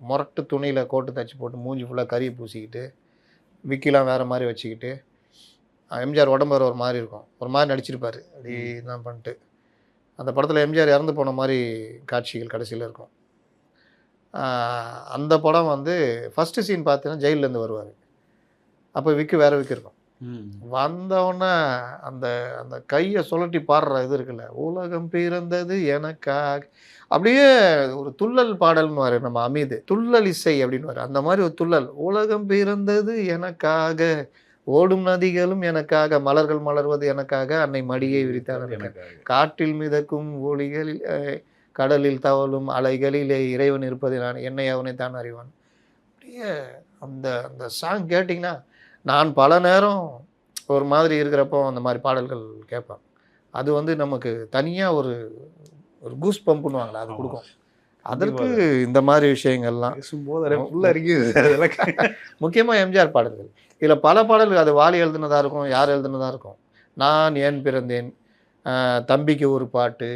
முரட்டு துணியில் கோட்டு தச்சு போட்டு மூஞ்சி ஃபுல்லாக கறி பூசிக்கிட்டு விக்கிலாம் வேறு மாதிரி வச்சுக்கிட்டு எம்ஜிஆர் உடம்பு ஒரு மாதிரி இருக்கும், ஒரு மாதிரி நடிச்சிருப்பார். அப்படி தான் பண்ணிட்டு அந்த படத்தில் எம்ஜிஆர் இறந்து போன மாதிரி காட்சிகள் கடைசியில் இருக்கும். அந்த படம் வந்து ஃபஸ்ட்டு சீன் பார்த்தீங்கன்னா ஜெயிலேருந்து வருவார். அப்போ விக்கு வேறு விக்கு இருக்கும். வந்தவுடனே அந்த அந்த கையை சுழட்டி பாடுற இது இருக்குல்ல, உலகம் பிறந்தது எனக்காக, அப்படியே ஒரு துள்ளல் பாடல்னு வர நம்ம அமீது துள்ளல் இசை அப்படின்னு வர அந்த மாதிரி ஒரு துள்ளல். உலகம் பிறந்தது எனக்காக, ஓடும் நதிகளும் எனக்காக, மலர்கள் மலர்வது எனக்காக, அன்னை மடியை விரித்தார் எனக்காக, காற்றில் மிதக்கும் ஒளிகளில் கடலில் தவழும் அலைகளிலே இறைவன் இருப்பதை நான் என்னை அவனை தான் அறிவான். அப்படியே அந்த அந்த சாங் கேட்டிங்கன்னா நான் பல நேரம் ஒரு மாதிரி இருக்கிறப்போ அந்த மாதிரி பாடல்கள் கேட்பேன். அது வந்து நமக்கு தனியாக ஒரு ஒரு கூஸ் பம்புன்னுவாங்களா, அது கொடுக்கும். அதற்கு இந்த மாதிரி விஷயங்கள்லாம் முக்கியமாக எம்ஜிஆர் பாடல்கள். இதில் பல பாடல்கள் அது வாலி எழுதுனதாக இருக்கும், யார் எழுதுனதாக இருக்கும். நான் ஏன் பிறந்தேன், தம்பிக்கு ஒரு பாட்டு,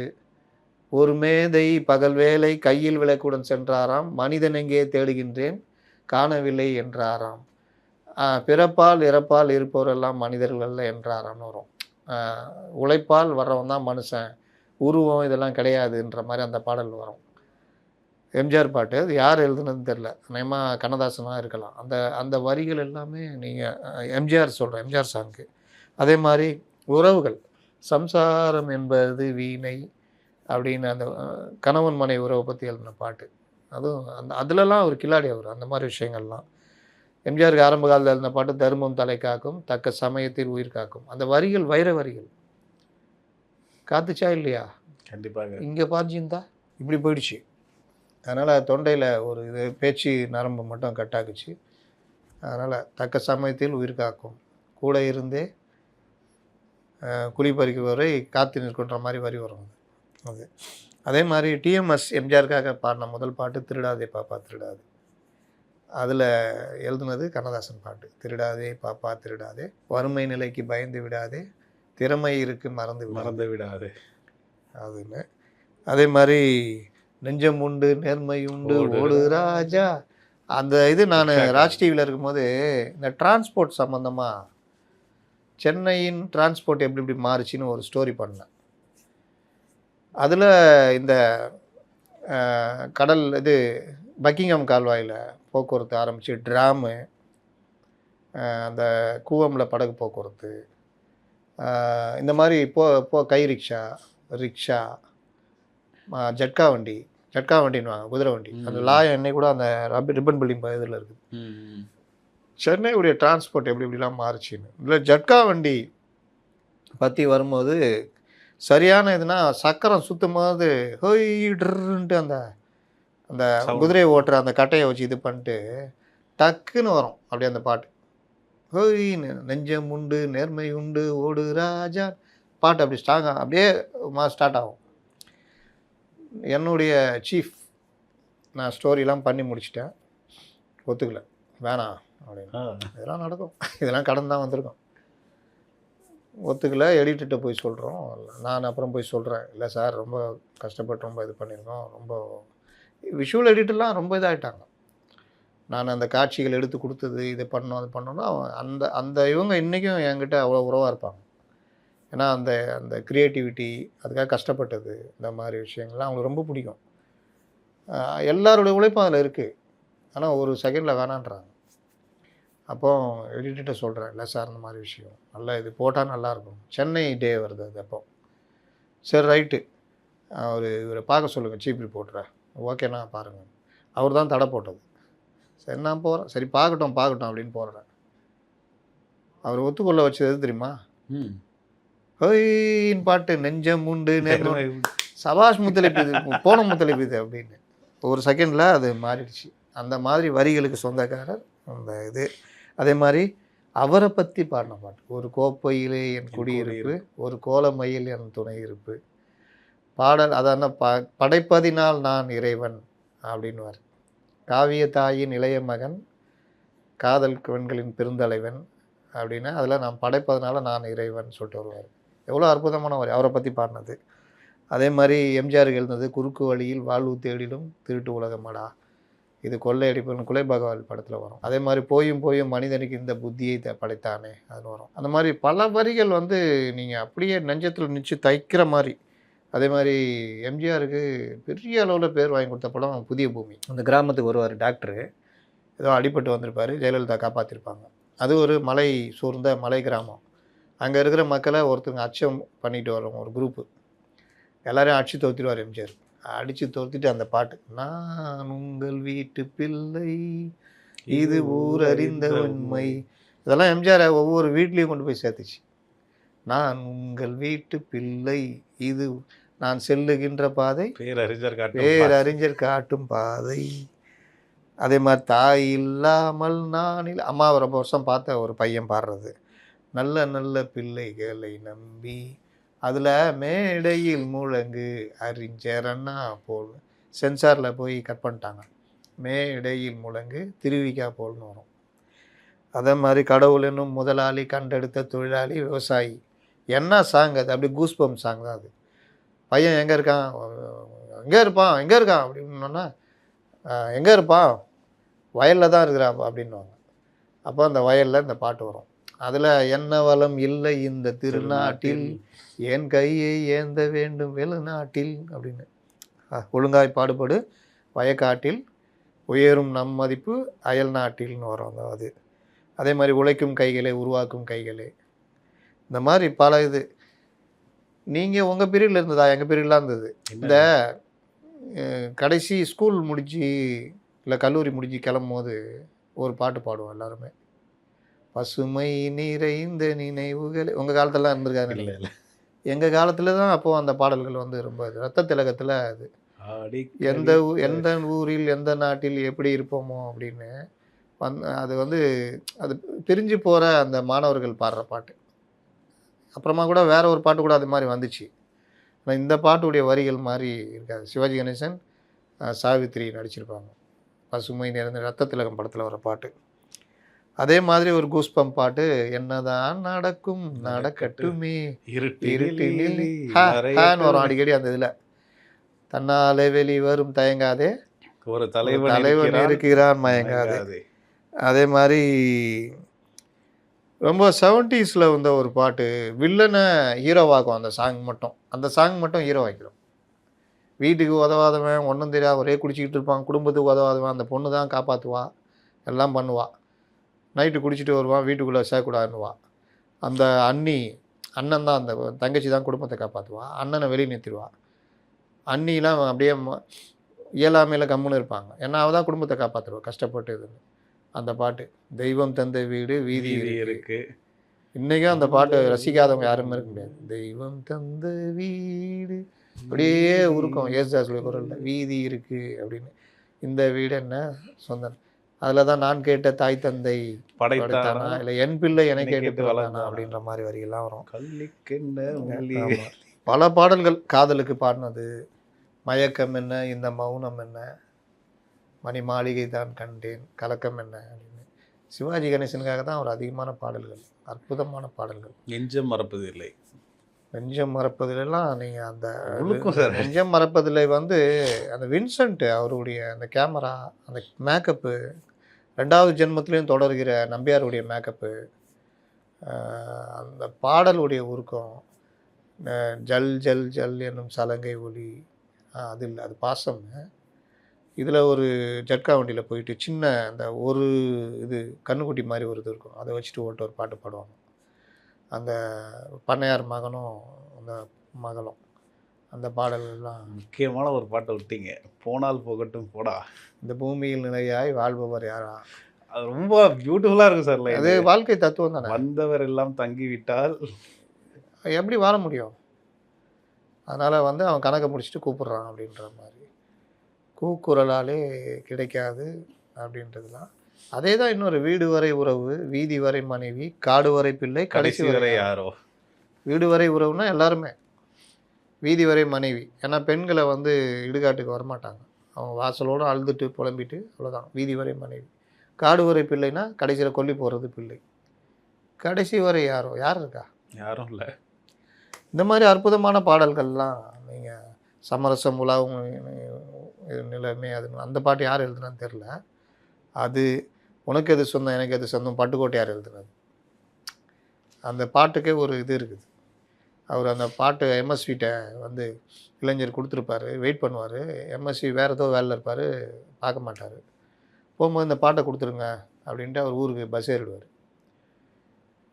ஒரு மேதை பகல் வேலை கையில் விளக்குடன் சென்றாராம், மனிதன் எங்கே தேடுகின்றேன் காணவில்லை என்றாராம், பிறப்பால் இறப்பால் இருப்பவரெல்லாம் மனிதர்கள் என்றாராம்னு வரும். உழைப்பால் வர்றவன் தான் மனுஷன், உருவம் இதெல்லாம் கிடையாதுன்ற மாதிரி அந்த பாடல் வரும். எம்ஜிஆர் பாட்டு அது யார் எழுதுனதுன்னு தெரில, நேமாக கண்ணதாசனாக இருக்கலாம். அந்த அந்த வரிகள் எல்லாமே நீங்கள் எம்ஜிஆர் சொல்கிறேன், எம்ஜிஆர் சாங்க்கு. அதே மாதிரி உறவுகள், சம்சாரம் என்பது வீணை அப்படின்னு அந்த கணவன் மனை உறவை பற்றி எழுதின பாட்டு, அதுவும் அந்த அதிலலாம் ஒரு கில்லாடி அவர். அந்த மாதிரி விஷயங்கள்லாம் எம்ஜிஆருக்கு ஆரம்ப காலத்தில் எழுதின பாட்டு தர்மம் தலை காக்கும், தக்க சமயத்தில் உயிர் காக்கும். அந்த வரிகள் வைர வரிகள். காத்துச்சா இல்லையா? கண்டிப்பாக. இங்கே பாஞ்சிருந்தா இப்படி போயிடுச்சு. அதனால் தொண்டையில் ஒரு இது பேச்சு நரம்பு மட்டும் கட்டாக்குச்சு. அதனால் தக்க சமயத்தில் உயிர் காக்கும், கூட இருந்தே குழி பறிக்கிறவரை காத்து நிற்கின்ற மாதிரி வரி வரும் அது. அதே மாதிரி டிஎம்எஸ் எம்ஜிஆருக்காக பாடின முதல் பாட்டு திருடாதே பாப்பா திருடாதே. அதில் எழுதுனது கண்ணதாசன் பாட்டு. திருடாதே பாப்பா திருடாதே, வறுமை நிலைக்கு பயந்து விடாதே, திறமை இருக்கு மறந்து விடாதே அதுன்னு. அதே மாதிரி நெஞ்சம் உண்டு நேர்மை உண்டு ஓடு ராஜா, அந்த இது நான் ராஜ் டிவியில் இருக்கும்போது இந்த டிரான்ஸ்போர்ட் சம்மந்தமாக சென்னையின் டிரான்ஸ்போர்ட் எப்படி எப்படி மாறுச்சின்னு ஒரு ஸ்டோரி பண்ணேன். அதில் இந்த கடல் இது பக்கிங்ஹாம் கால்வாயில் போக்குவரத்து ஆரம்பித்து ட்ராமு, அந்த கூவமில் படகு போக்குவரத்து, இந்த மாதிரி கை ரிக்ஷா, ஜட்கா வண்டின்னுவாங்க, குதிரை வண்டி. அந்த லாயம் என்னை கூட அந்த ரிப்பன் பில்டிங் இதில் இருக்குது. சென்னையுடைய டிரான்ஸ்போர்ட் எப்படி எப்படிலாம் மாறுச்சின்னு. இல்லை ஜட்கா வண்டி பற்றி வரும்போது சரியான இதுனா சக்கரம் சுற்றும் போது ஹொய்ன்ட்டு அந்த அந்த குதிரையை ஓட்டுற அந்த கட்டையை வச்சு இது பண்ணிட்டு டக்குன்னு வரும் அப்படியே அந்த பாட்டு. ஹொய்ன்னு நெஞ்சம் உண்டு நேர்மை உண்டு ஓடு ராஜா பாட்டு அப்படி ஸ்ட்ராங்காக அப்படியே ஸ்டார்ட் ஆகும். என்னுடைய சீஃப் நான் ஸ்டோரிலாம் பண்ணி முடிச்சிட்டேன், ஒத்துக்கல, வேணாம் அப்படின்னு. இதெல்லாம் நடக்கும், இதெல்லாம் கடந்து தான் வந்திருக்கோம். ஒத்துக்கல, எடிட்டர்கிட்ட போய் சொல்கிறோம். நான் அப்புறம் போய் சொல்கிறேன், இல்லை சார் ரொம்ப கஷ்டப்பட்டு ரொம்ப இது பண்ணியிருக்கோம், ரொம்ப விஷுவல் எடிட்டர்லாம் ரொம்ப இதாகிட்டாங்க. நான் அந்த காட்சிகள் எடுத்து கொடுத்தது இது பண்ணோம் அது பண்ணோன்னா அந்த அந்த இவங்க இன்றைக்கும் என்கிட்ட அவ்வளோ உறவாக இருப்பாங்க. ஏன்னா அந்த அந்த க்ரியேட்டிவிட்டி, அதுக்காக கஷ்டப்பட்டது, இந்த மாதிரி விஷயங்கள்லாம் அவங்களுக்கு ரொம்ப பிடிக்கும். எல்லாருடைய உழைப்பும் அதில் இருக்குது. ஆனால் ஒரு செகண்டில் வேணான்றாங்க. அப்போ எடிட்டர்கிட்ட சொல்கிறேன், இல்லை சார் இந்த மாதிரி விஷயம் நல்லா இது போட்டால் நல்லாயிருக்கும். சென்னை டே வருது அது. அப்போ சரி ரைட்டு, இவரை பார்க்க சொல்லுங்கள் சீஃப் ரிப்போர்ட்டரை. ஓகேண்ணா பாருங்கள். அவர் தான் தடை போட்டது. சரி நான் போகிறேன், சரி பார்க்கட்டும் பார்க்கட்டும் அப்படின்னு போகிறேன். அவர் ஒத்துக்கொள்ள வச்சது எது தெரியுமா? ஹொய்ன்னு பாட்டு, நெஞ்சம் உண்டு சபாஷ் முத்தலிப்பு இது, போன முத்தலிப்பு இது அப்படின்னு ஒரு செகண்டில் அது மாறிடுச்சு. அந்த மாதிரி வரிகளுக்கு சொந்தக்காரர் அந்த இது. அதே மாதிரி அவரை பற்றி பாடின பாட்டு, ஒரு கோப்பையிலே என் குடியிருப்பு, ஒரு கோலமையில் என் துணை இருப்பு பாடல். அதான படைப்பதினால் நான் இறைவன் அப்படின்வார். காவிய தாயின் இளைய மகன், காதல் பெண்களின் பெருந்தலைவன் அப்படின்னா அதில் நான் படைப்பதனால நான் இறைவன் சொல்லிட்டு வருவார். எவ்வளோ அற்புதமான வரி அவரை பற்றி பாடினது. அதே மாதிரி எம்ஜிஆருக்கு எழுந்தது குறுக்கு வழியில் வாழ்வு தேடிலும் திருட்டு உலகமடா, இது கொள்ளையடிப்புன்னு குலை பகவான் படத்தில் வரும். அதே மாதிரி போயும் போயும் மனிதனுக்கு இந்த புத்தியை படைத்தானே அது வரும். அந்த மாதிரி பல வரிகள் வந்து நீங்கள் அப்படியே நெஞ்சத்தில் நிச்சு தைக்கிற மாதிரி. அதே மாதிரி எம்ஜிஆருக்கு பெரிய அளவில் பேர் வாங்கி கொடுத்த படம் புதிய பூமி. அந்த கிராமத்துக்கு வருவார் டாக்டரு, ஏதோ அடிபட்டு வந்திருப்பார், ஜெயலலிதா காப்பாற்றிருப்பாங்க. அது ஒரு மலை சூழ்ந்த மலை கிராமம். அங்கே இருக்கிற மக்களை ஒருத்தங்க அச்சம் பண்ணிட்டு வரோம் ஒரு குரூப்பு, எல்லோரையும் அடித்து தோற்றிடுவார் எம்ஜிஆர். அடித்து தோர்த்திட்டு அந்த பாட்டு, நான் உங்கள் வீட்டு பிள்ளை இது ஊர் அறிந்த உண்மை, இதெல்லாம் எம்ஜிஆர் ஒவ்வொரு வீட்லேயும் கொண்டு போய் சேர்த்துச்சு. நான் உங்கள் வீட்டு பிள்ளை இது நான் செல்லுகின்ற பாதை பேரறிஞர் காட்டும் பாதை. அதே மாதிரி தாய் இல்லாமல் நான் இல்லை, அம்மாவை ரொம்ப வருஷம் பார்த்த ஒரு பையன் பாடுறது, நல்ல நல்ல பிள்ளைகளை நம்பி, அதில் மேடையில் முழங்கு அறிஞரன்னா போல், சென்சாரில் போய் கட் பண்ணிட்டாங்க, மேடையில் முழங்கு திருவிக்கா போல்னு வரும். அதே மாதிரி கடவுள் என்னும் முதலாளி கண்டெடுத்த தொழிலாளி விவசாயி, என்ன சாங் அது, அப்படி கூஸ்பம் சாங் தான் அது. பையன் எங்கே இருக்கான், எங்கே இருக்கான் அப்படின்னா, எங்கே இருப்பான், வயலில் தான் இருக்கிறான் அப்படின்வாங்க. அப்போ அந்த வயலில் இந்த பாட்டு வரும். அதில் என்ன வளம் இல்லை இந்த திருநாட்டில், என் கையை ஏந்த வேண்டும் வெளிநாட்டில் அப்படின்னு, ஒழுங்காய் பாடுபடு வயக்காட்டில் உயரும் நம் மதிப்பு அயல் நாட்டில்னு வரும் அது. அதே மாதிரி உழைக்கும் கைகளே உருவாக்கும் கைகளே, இந்த மாதிரி பல இது. நீங்கள் உங்கள் பீரியடில் இருந்ததா? எங்கள் பீரியட்லாம் இருந்தது. இந்த கடைசி ஸ்கூல் முடிச்சு இல்லை கல்லூரி முடிச்சு கிளம்பும் போது ஒரு பாட்டு பாடுவோம் எல்லாருமே, பசுமை நிறைந்த நினைவுகள். உங்கள் காலத்திலலாம் இருந்திருக்காரு? இல்லை இல்லை, எங்கள் காலத்தில் தான் அப்போது அந்த பாடல்கள் வந்து ரொம்ப ரத்த திலகத்தில் அது, எந்த ஊரில் எந்த நாட்டில் எப்படி இருப்போமோ அப்படின்னு அது வந்து அது பிரிஞ்சு போகிற அந்த மாணவர்கள் பாடுற பாட்டு. அப்புறமா கூட வேற ஒரு பாட்டு கூட அது மாதிரி வந்துச்சு. ஆனால் இந்த பாட்டுடைய வரிகள் மாதிரி இருக்காது. சிவாஜி கணேசன் சாவித்ரி நடிச்சிருப்பாங்க, பசுமை நிறைந்த ரத்த திலகம் படத்தில் வர பாட்டு. அதே மாதிரி ஒரு கூஸ்பம் பாட்டு, என்னதான் நடக்கும் நடக்கட்டுமே வரும் அடிக்கடி அந்த இதில், தன்னாலே வெளி வரும் தயங்காதே ஒரு தலைவன் இருக்கிறான் மயங்காதே. அதே மாதிரி ரொம்ப 70s வந்த ஒரு பாட்டு, வில்லனை ஹீரோவாக்கும் அந்த சாங் மட்டும் ஹீரோ ஆக்கிடும். வீட்டுக்கு உதவாதவன், ஒன்றும் தெரியாது, ஒரே குடிச்சிக்கிட்டு இருப்பான், குடும்பத்துக்கு உதவாதவன், அந்த பொண்ணு தான் காப்பாற்றுவா, எல்லாம் பண்ணுவா. நைட்டு குடிச்சிட்டு வருவான், வீட்டுக்குள்ளே சேர்க்கூடாதுன்னுவா. அந்த அண்ணன் தான், அந்த தங்கச்சி தான் குடும்பத்தை காப்பாற்றுவா, அண்ணனை வெளியே நிறுத்திடுவா. அண்ணிலாம் அப்படியே இயலாமையில் கம்முன்னு இருப்பாங்க, ஏன்னா அவள் தான் குடும்பத்தை காப்பாற்றுவா கஷ்டப்பட்டு. இதுன்னு அந்த பாட்டு, தெய்வம் தந்த வீடு வீதி இருக்கு. இன்றைக்கும் அந்த பாட்டை ரசிக்காதவங்க யாருமே இருக்க முடியாது. தெய்வம் தந்த வீடு அப்படியே உருக்கும் ஏசுதாஸ் குரல்ல, வீதி இருக்கு அப்படின்னு. இந்த வீடு என்ன சொந்தம், அதில் தான் நான் கேட்ட தாய் தந்தை படைத்தானா, இல்லை என் பிள்ளை என்னை கேட்டு வளர்ந்தானா அப்படின்ற மாதிரி வரியெல்லாம் வரும். பல பாடல்கள், காதலுக்கு பாடினது, மயக்கம் என்ன இந்த மௌனம் என்ன, மணி மாளிகை தான் கண்டேன், கலக்கம் என்ன அப்படின்னு. சிவாஜி கணேசனுக்காக தான் ஒரு அதிகமான பாடல்கள், அற்புதமான பாடல்கள். நெஞ்சம் மறப்பதில்லை, நெஞ்சம் மறப்பதிலெல்லாம் நீங்கள் அந்த நெஞ்சம் மறப்பதில்லை வந்து அந்த வின்சென்ட் அவருடைய அந்த கேமரா, அந்த மேக்கப்பு, 2வது ஜென்மத்திலையும் தொடர்கிற நம்பியாருடைய மேக்கப்பு, அந்த பாடலுடைய உருக்கம், ஜல் ஜல் ஜல் என்னும் சலங்கை ஒலி, அது இல்லை அது பாசம். இதில் ஒரு ஜட்கா வண்டியில் போயிட்டு சின்ன அந்த ஒரு இது கண்ணுக்குட்டி மாதிரி ஒரு இது இருக்கும், அதை வச்சுட்டு ஓட்டு ஒரு பாட்டு பாடுவாங்க. அந்த பண்ணையார் மகனும் அந்த மகளும், அந்த பாடல்கள்லாம். முக்கியமான ஒரு பாட்டை விட்டீங்க, போனால் போகட்டும் போடா. இந்த பூமியில் நிலையாய் வாழ்பவர் யாரா? அது ரொம்ப பியூட்டிஃபுல்லாக இருக்கும் சார். அது வாழ்க்கை தத்துவம் தானே. வந்தவர் எல்லாம் தங்கிவிட்டால் எப்படி வாழ முடியும்? அதனால் வந்து அவன் கணக்கை முடிச்சுட்டு கூப்பிட்றான் அப்படின்ற மாதிரி. கூக்குரலாலே கிடைக்காது அப்படின்றதுலாம். அதே தான் இன்னொரு வீடு வரை உறவு, வீதி வரை மனைவி, காடு வரை பிள்ளை, கடைசி வரை யாரோ. வீடு வரை உறவுனா எல்லாருமே, வீதி வரை மனைவி. ஏன்னா பெண்களை வந்து இடுகாட்டுக்கு வரமாட்டாங்க, அவங்க வாசலோடு அழுதுட்டு புலம்பிட்டு அவ்வளோதான். வீதி வரை மனைவி. காடு வரை பிள்ளைனா கடைசியில் கொல்லி போகிறது பிள்ளை. கடைசி வரை யாரோ, யார் இருக்கா? யாரும் இல்லை. இந்த மாதிரி அற்புதமான பாடல்கள்லாம் நீங்கள் சமரசம் உலாவும் நிலைமை, அது அந்த பாட்டு யார் எழுதுனான்னு தெரில. அது உனக்கு எது சொந்தம் எனக்கு எது சொந்தம் பட்டுக்கோட்டை யார் எழுதுனது? அந்த பாட்டுக்கே ஒரு இது இருக்குது. அவர் அந்த பாட்டு எம்எஸ்விட்ட வந்து இளைஞர் கொடுத்துருப்பாரு, வெயிட் பண்ணுவார். எம்எஸ்வி வேறு ஏதோ வேலையில் இருப்பார், பார்க்க மாட்டார். போகும்போது இந்த பாட்டை கொடுத்துருங்க அப்படின்ட்டு அவர் ஊருக்கு பஸ் ஏறிடுவார்.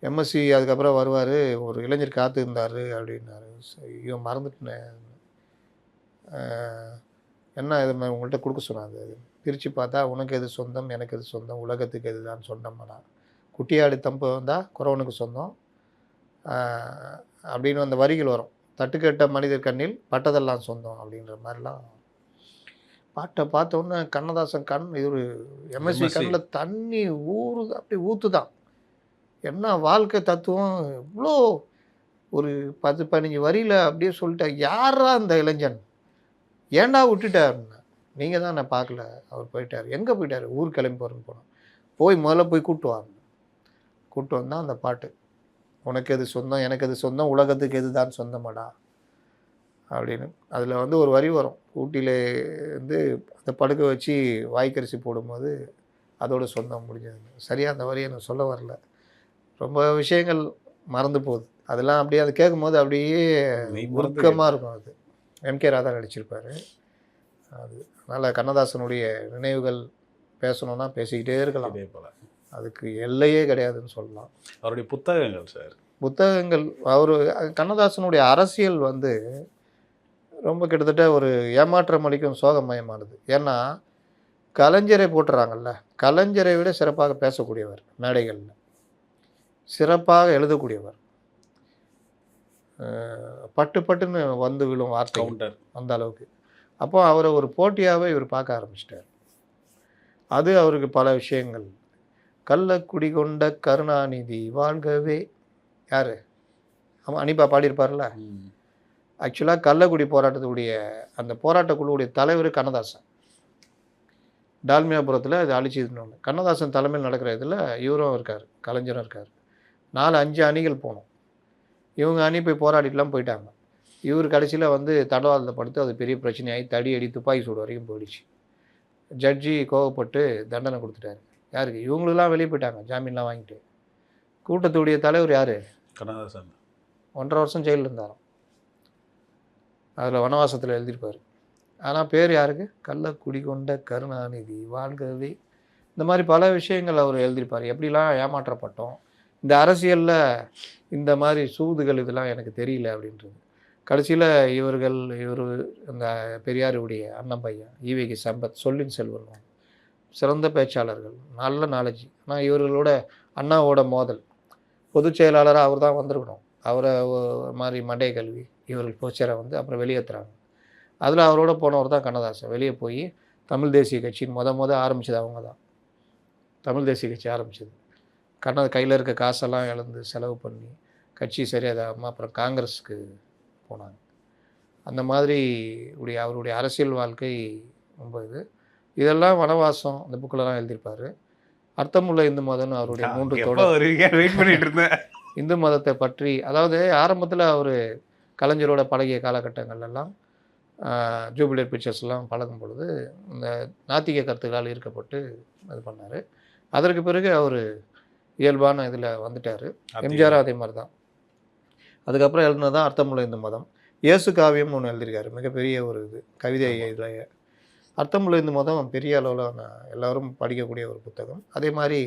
எம்எஸ்சி அதுக்கப்புறம் வருவார், ஒரு இளைஞர் காத்து இருந்தார் அப்படின்னாரு. ஐயோ மறந்துட்டேன், என்ன இது உங்கள்கிட்ட கொடுக்க சொன்னாங்க. அது பிரித்து பார்த்தா உனக்கு எது சொந்தம் எனக்கு எது சொந்தம் உலகத்துக்கு எதுதான் சொந்தம்னா, குட்டியாடு தம்பு வந்தால் குறவனுக்கு சொந்தம் அப்படின்னு அந்த வரிகள் வரும். தட்டுக்கேட்ட மனிதர் கண்ணில் பட்டதெல்லாம் சொந்தம் அப்படின்ற மாதிரிலாம் பாட்டை பார்த்தோன்னே கண்ணதாசன் இது ஒரு எம்எஸ்வி கண்ணில் தண்ணி ஊறுது, அப்படி ஊற்றுதான். என்ன வாழ்க்கை தத்துவம், இவ்வளோ ஒரு 10-15 வரியில் அப்படியே சொல்லிட்டேன். யாரா அந்த இளைஞன், ஏண்டா விட்டுட்டாருன்னு. நீங்கள் தான் நான் பார்க்கல, அவர் போயிட்டார். எங்கே போயிட்டார்? ஊர் கிளம்பி போகிறேன்னு போனோம். முதல்ல போய் கூப்பிட்டு வந்தால் அந்த பாட்டு உனக்கு எது சொந்தம் எனக்கு எது சொந்தம் உலகத்துக்கு எது தான் சொந்தமாடா அப்படின்னு. அதில் வந்து ஒரு வரி வரும், ஊட்டியில் வந்து அந்த படுக்கை வச்சு வாய்க்கரிசி போடும்போது அதோட சொந்தம் முடிஞ்சது. சரியாக அந்த வரியை எனக்கு சொல்ல வரல, ரொம்ப விஷயங்கள் மறந்து போகுது. அதெல்லாம் அப்படியே அது கேட்கும்போது அப்படியே உருக்கமாக இருக்கும். அது எம்கே ராதா நடிச்சிருப்பார். அது அதனால் கண்ணதாசனுடைய நினைவுகள் பேசணுன்னா பேசிக்கிட்டே இருக்கலாம், அதுக்கு எல்லையே கிடையாதுன்னு சொல்லலாம். அவருடைய புத்தகங்கள் சார், புத்தகங்கள் அவர் கண்ணதாசனுடைய அரசியல் வந்து ரொம்ப கிட்டத்தட்ட ஒரு ஏமாற்றம் அளிக்கும் சோகமயமானது. ஏன்னா கலைஞரை போட்டுறாங்கல்ல, கலைஞரை விட சிறப்பாக பேசக்கூடியவர், மேடைகளில் சிறப்பாக எழுதக்கூடியவர், பட்டுன்னு வந்து விழும் வார்த்தை அந்த அளவுக்கு. அப்போ அவரை ஒரு போட்டியாகவே இவர் பார்க்க ஆரம்பிச்சிட்டார். அது அவருக்கு பல விஷயங்கள். கள்ளக்குடி கொண்ட கருணாநிதி வாழ்கவே, யார் ஆமாம் அனிபா பாடியிருப்பார்ல. ஆக்சுவலாக கள்ளக்குடி போராட்டத்துடைய அந்த போராட்ட குழுவுடைய தலைவர் கண்ணதாசன். டால்மியாபுரத்தில் அது அழிச்சிதுன்னு கண்ணதாசன் தலைமையில் நடக்கிற இதில் இவரும் இருக்கார், கலைஞரும் இருக்கார். 4-5 அணிகள் போனோம். இவங்க அணி போய் போராடிட்டுலாம் போயிட்டாங்க. இவர் கடைசியில் வந்து தடவாளத்தில் படுத்து அது பெரிய பிரச்சனையாகி தடி அடி துப்பாக்கி சூடு வரைக்கும் போயிடுச்சு. ஜட்ஜி கோவப்பட்டு தண்டனை கொடுத்துட்டாரு. யாருக்கு? இவங்களுக்கெல்லாம் வெளியே போயிட்டாங்க ஜாமீன்லாம் வாங்கிட்டு. கூட்டத்துடைய தலைவர் யார்? கண்ணதாசன். 1.5 வருஷம் ஜெயிலில் இருந்தாராம். அதில் வனவாசத்தில் எழுதியிருப்பார். ஆனால் பேர் யாருக்கு? கள்ளக்குடி கொண்ட கருணாநிதி வாழ்கவே. இந்த மாதிரி பல விஷயங்கள் அவர் எழுதியிருப்பார். எப்படிலாம் ஏமாற்றப்பட்டோம், இந்த அரசியலில் இந்த மாதிரி சூதுகள் இதெல்லாம் எனக்கு தெரியல அப்படின்றது. கடைசியில் இவர் இந்த பெரியாருடைய அண்ணன் பையன் ஈவேகி சம்பத், சொல்லின் செல்வன், சிறந்த பேச்சாளர்கள், நல்ல நாலேஜ். ஆனால் இவர்களோட அண்ணாவோட மோதல், பொதுச் செயலாளராக அவர் தான் வந்திருக்கணும். அவரை மாதிரி மண்டைய கல்வி இவர்கள் போச்சரை வந்து அப்புறம் வெளியேற்றுறாங்க. அதில் அவரோட போனவர் தான் கண்ணதாசன். வெளியே போய் தமிழ் தேசிய கட்சின்னு ஆரம்பித்தது அவங்க தான். தமிழ் தேசிய கட்சி ஆரம்பித்தது. கையில் இருக்க காசெல்லாம் இழந்து செலவு பண்ணி கட்சி சரியாதாம அப்புறம் காங்கிரஸுக்கு போனாங்க. அந்த மாதிரி அவருடைய அரசியல் வாழ்க்கை ரொம்ப இதெல்லாம் வனவாசம் அந்த புக்கிலலாம் எழுதியிருப்பார். அர்த்தமுள்ள இந்து மதம்னு அவருடைய 3 தொடர் வெயிட் பண்ணிட்டு இருந்தேன். இந்து மதத்தை பற்றி, அதாவது ஆரம்பத்தில் அவர் கலைஞரோட பழகிய காலகட்டங்கள்லாம் ஜூபிலர் பிக்சர்ஸ்லாம் பழகும் பொழுது இந்த நாத்திக கருத்துக்களால் ஈர்க்கப்பட்டு இது பண்ணார். அதற்கு பிறகு அவர் இயல்பான இதில் வந்துட்டார். எம்ஜிஆர் அதே மாதிரி தான். அதுக்கப்புறம் எழுதுனது தான் அர்த்தமுள்ள இந்து மதம். இயேசு காவியம்னு ஒன்று எழுதியிருக்காரு, மிகப்பெரிய ஒரு கவிதை இதில். அர்த்தமுள்ள இந்து மதம் பெரிய அளவில் எல்லோரும் படிக்கக்கூடிய ஒரு புத்தகம். அதே மாதிரி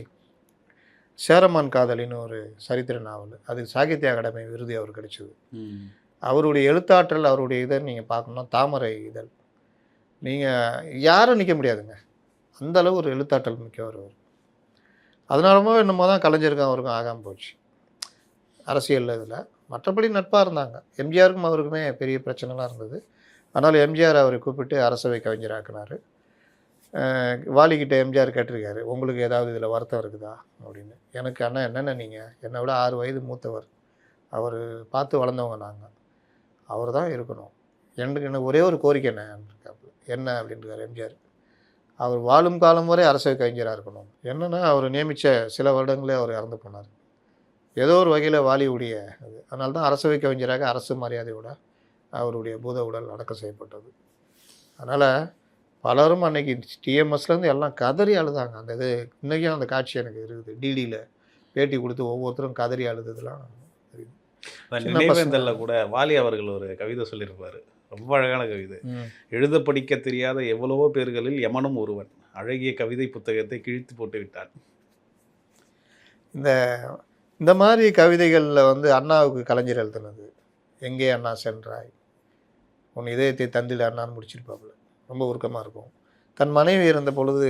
சேரமான் காதலின்னு ஒரு சரித்திர நாவல், அது சாகித்ய அகாடமி விருது அவர் கிடைச்சிது. அவருடைய எழுத்தாற்றல், அவருடைய இதை நீங்கள் பார்க்கணும்னா தாமரை இதழ். நீங்கள் யாரும் நிற்க முடியாதுங்க. அந்த அளவு ஒரு எழுத்தாற்றல் மிக்கவர் அவர். அதனாலமோ என்னமோ தான் கலைஞருக்கும் அவருக்கும் ஆகாமல் போச்சு அரசியலில். இதில் மற்றபடி நட்பாக இருந்தாங்க. எம்ஜிஆருக்கும் அவருக்குமே பெரிய பிரச்சனைலாம் இருந்தது. ஆனால் எம்ஜிஆர் அவரை கூப்பிட்டு அரசவை கவிஞராக்குனார். வாலிக்கிட்ட எம்ஜிஆர் கேட்டிருக்காரு, உங்களுக்கு ஏதாவது இதில் வருத்தம் இருக்குதா அப்படின்னு. எனக்கு அண்ணா என்னென்ன, நீங்கள் என்னை விட 6 வயது மூத்தவர், அவர் பார்த்து வளர்ந்தவங்க நாங்கள், அவர் தான் இருக்கணும். எனக்கு ஒரே ஒரு கோரிக்கை என்ன அப்படின்றார் எம்ஜிஆர். அவர் வாழும் காலம் வரை அரசவை கவிஞராக இருக்கணும். என்னென்னா அவர் நியமித்த சில வருடங்களே அவர் இறந்து போனார். ஏதோ ஒரு வகையில் வாலியுடைய அது. அதனால தான் அரசவை கவிஞராக அரசு மரியாதையோட அவருடைய பூத உடல் அடக்கம் செய்யப்பட்டது. அதனால் பலரும் அன்றைக்கி டிஎம்எஸ்லேருந்து எல்லாம் கதறி அழுதாங்க. அந்த இது இன்றைக்கும் அந்த காட்சி எனக்கு இருக்குது. டிடியில் பேட்டி கொடுத்து ஒவ்வொருத்தரும் கதறி அழுதுலாம் இருக்குது. நினைவேந்தலில் கூட வாலி அவர்கள் ஒரு கவிதை சொல்லியிருப்பார், ரொம்ப அழகான கவிதை. எழுத படிக்க தெரியாத எவ்வளவோ பேர்களில் யமனும் ஒருவன், அழகிய கவிதை புத்தகத்தை கிழித்து போட்டு விட்டான். இந்த மாதிரி கவிதைகளில் வந்து அண்ணாவுக்கு கலைஞர் எழுதுனது, எங்கே அண்ணா சென்றாய், உன் இதயத்தை தந்திட அண்ணான்னு முடிச்சிருப்பாப்புல. ரொம்ப உருக்கமாக இருக்கும். தன் மனைவி இருந்த பொழுது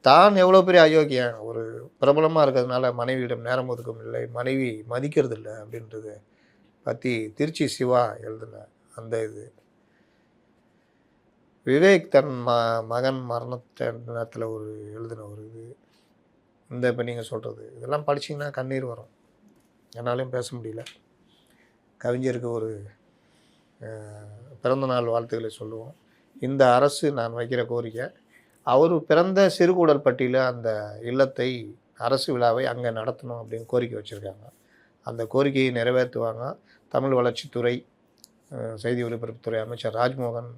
தான் எவ்வளோ பெரிய அயோக்கியன், ஒரு பிரபலமாக இருக்கிறதுனால மனைவியிடம் நேரம் ஒதுக்கம் இல்லை, மனைவி மதிக்கிறது இல்லை அப்படின்றது பற்றி திருச்சி சிவா எழுதின அந்த இது. விவேக் தன் மகன் மரணத்தை நேரத்தில் ஒரு எழுதின ஒரு இது. இந்த இப்போ நீங்கள் சொல்கிறது இதெல்லாம் படிச்சிங்கன்னா கண்ணீர் வரும். என்னாலையும் பேச முடியல. கவிஞருக்கு ஒரு பிறந்தநாள் வாழ்த்துக்களை சொல்லுவோம். இந்த அரசு நான் வைக்கிற கோரிக்கை, அவர் பிறந்த சிறுகூடல்பட்டியில் அந்த இல்லத்தை, அரசு விழாவை அங்கே நடத்தணும் அப்படின்னு கோரிக்கை வச்சுருக்காங்க. அந்த கோரிக்கையை நிறைவேற்றுவாங்க. தமிழ் வளர்ச்சித்துறை, செய்தி ஒலிபரப்புத்துறை அமைச்சர் ராஜ்மோகன்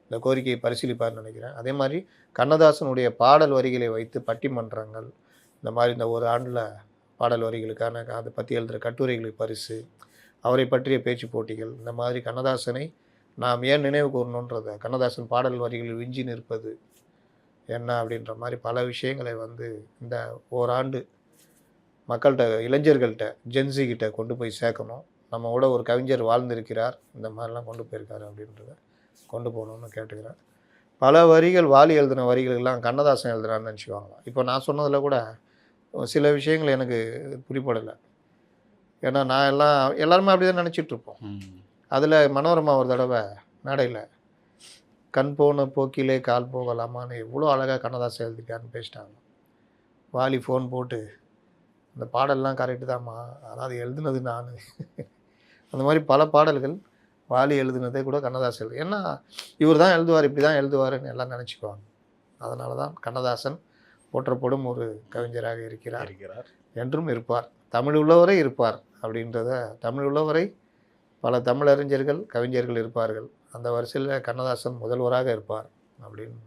இந்த கோரிக்கையை பரிசீலிப்பார்னு நினைக்கிறேன். அதே மாதிரி கண்ணதாசனுடைய பாடல் வரிகளை வைத்து பட்டிமன்றங்கள், இந்த மாதிரி இந்த ஒரு ஆண்டில் பாடல் வரிகளுக்கான அதை பற்றி எழுதுகிற கட்டுரைகளுக்கு பரிசு, அவரை பற்றிய பேச்சு போட்டிகள், இந்த மாதிரி கண்ணதாசனை நாம் ஏன் நினைவு கூறணுன்றத, கண்ணதாசன் பாடல் வரிகளில் விஞ்சி நிற்பது என்ன அப்படின்ற மாதிரி பல விஷயங்களை வந்து இந்த ஓராண்டு மக்கள்கிட்ட, இளைஞர்கள்ட்ட, ஜென்சிக்கிட்ட கொண்டு போய் சேர்க்கணும். நம்ம கூட ஒரு கவிஞர் வாழ்ந்திருக்கிறார், இந்த மாதிரிலாம் கொண்டு போயிருக்காரு அப்படின்றத கொண்டு போகணுன்னு கேட்டுக்கிறேன். பல வரிகள் வாலி எழுதின வரிகளெல்லாம் கண்ணதாசன் எழுதுனான்னு நினச்சிக்குவாங்க. இப்போ நான் சொன்னதில் கூட சில விஷயங்கள் எனக்கு புரிப்படலை. ஏன்னா நான் எல்லாருமே அப்படி தான் நினச்சிட்ருப்போம். அதில் மனோரமா ஒரு தடவை மேடையில் கண் போன போக்கிலே கால் போகலாமான்னு எவ்வளோ அழகாக கண்ணதாசன் எழுதிட்டாருன்னு பேசிட்டாங்க. வாலி ஃபோன் போட்டு, அந்த பாடல்லாம் கரெக்டு தான்மா, ஆனால் அது எழுதுனது நான். அந்த மாதிரி பல பாடல்கள் வாலி எழுதுனதே கூட கண்ணதாசன் ஏன்னா இவர் தான் எழுதுவார், இப்படி தான் எழுதுவாருன்னு எல்லாம் நினச்சிக்குவாங்க. அதனால தான் கண்ணதாசன் போற்றப்படும் ஒரு கவிஞராக இருக்கிறார், என்றும் இருப்பார். தமிழ் உள்ளவரை இருப்பார் அப்படின்றத, தமிழ் உள்ளவரை பல தமிழறிஞர்கள், கவிஞர்கள் இருப்பார்கள். அந்த வரிசையில் கண்ணதாசன் முதல்வராக இருப்பார் அப்படின்னு.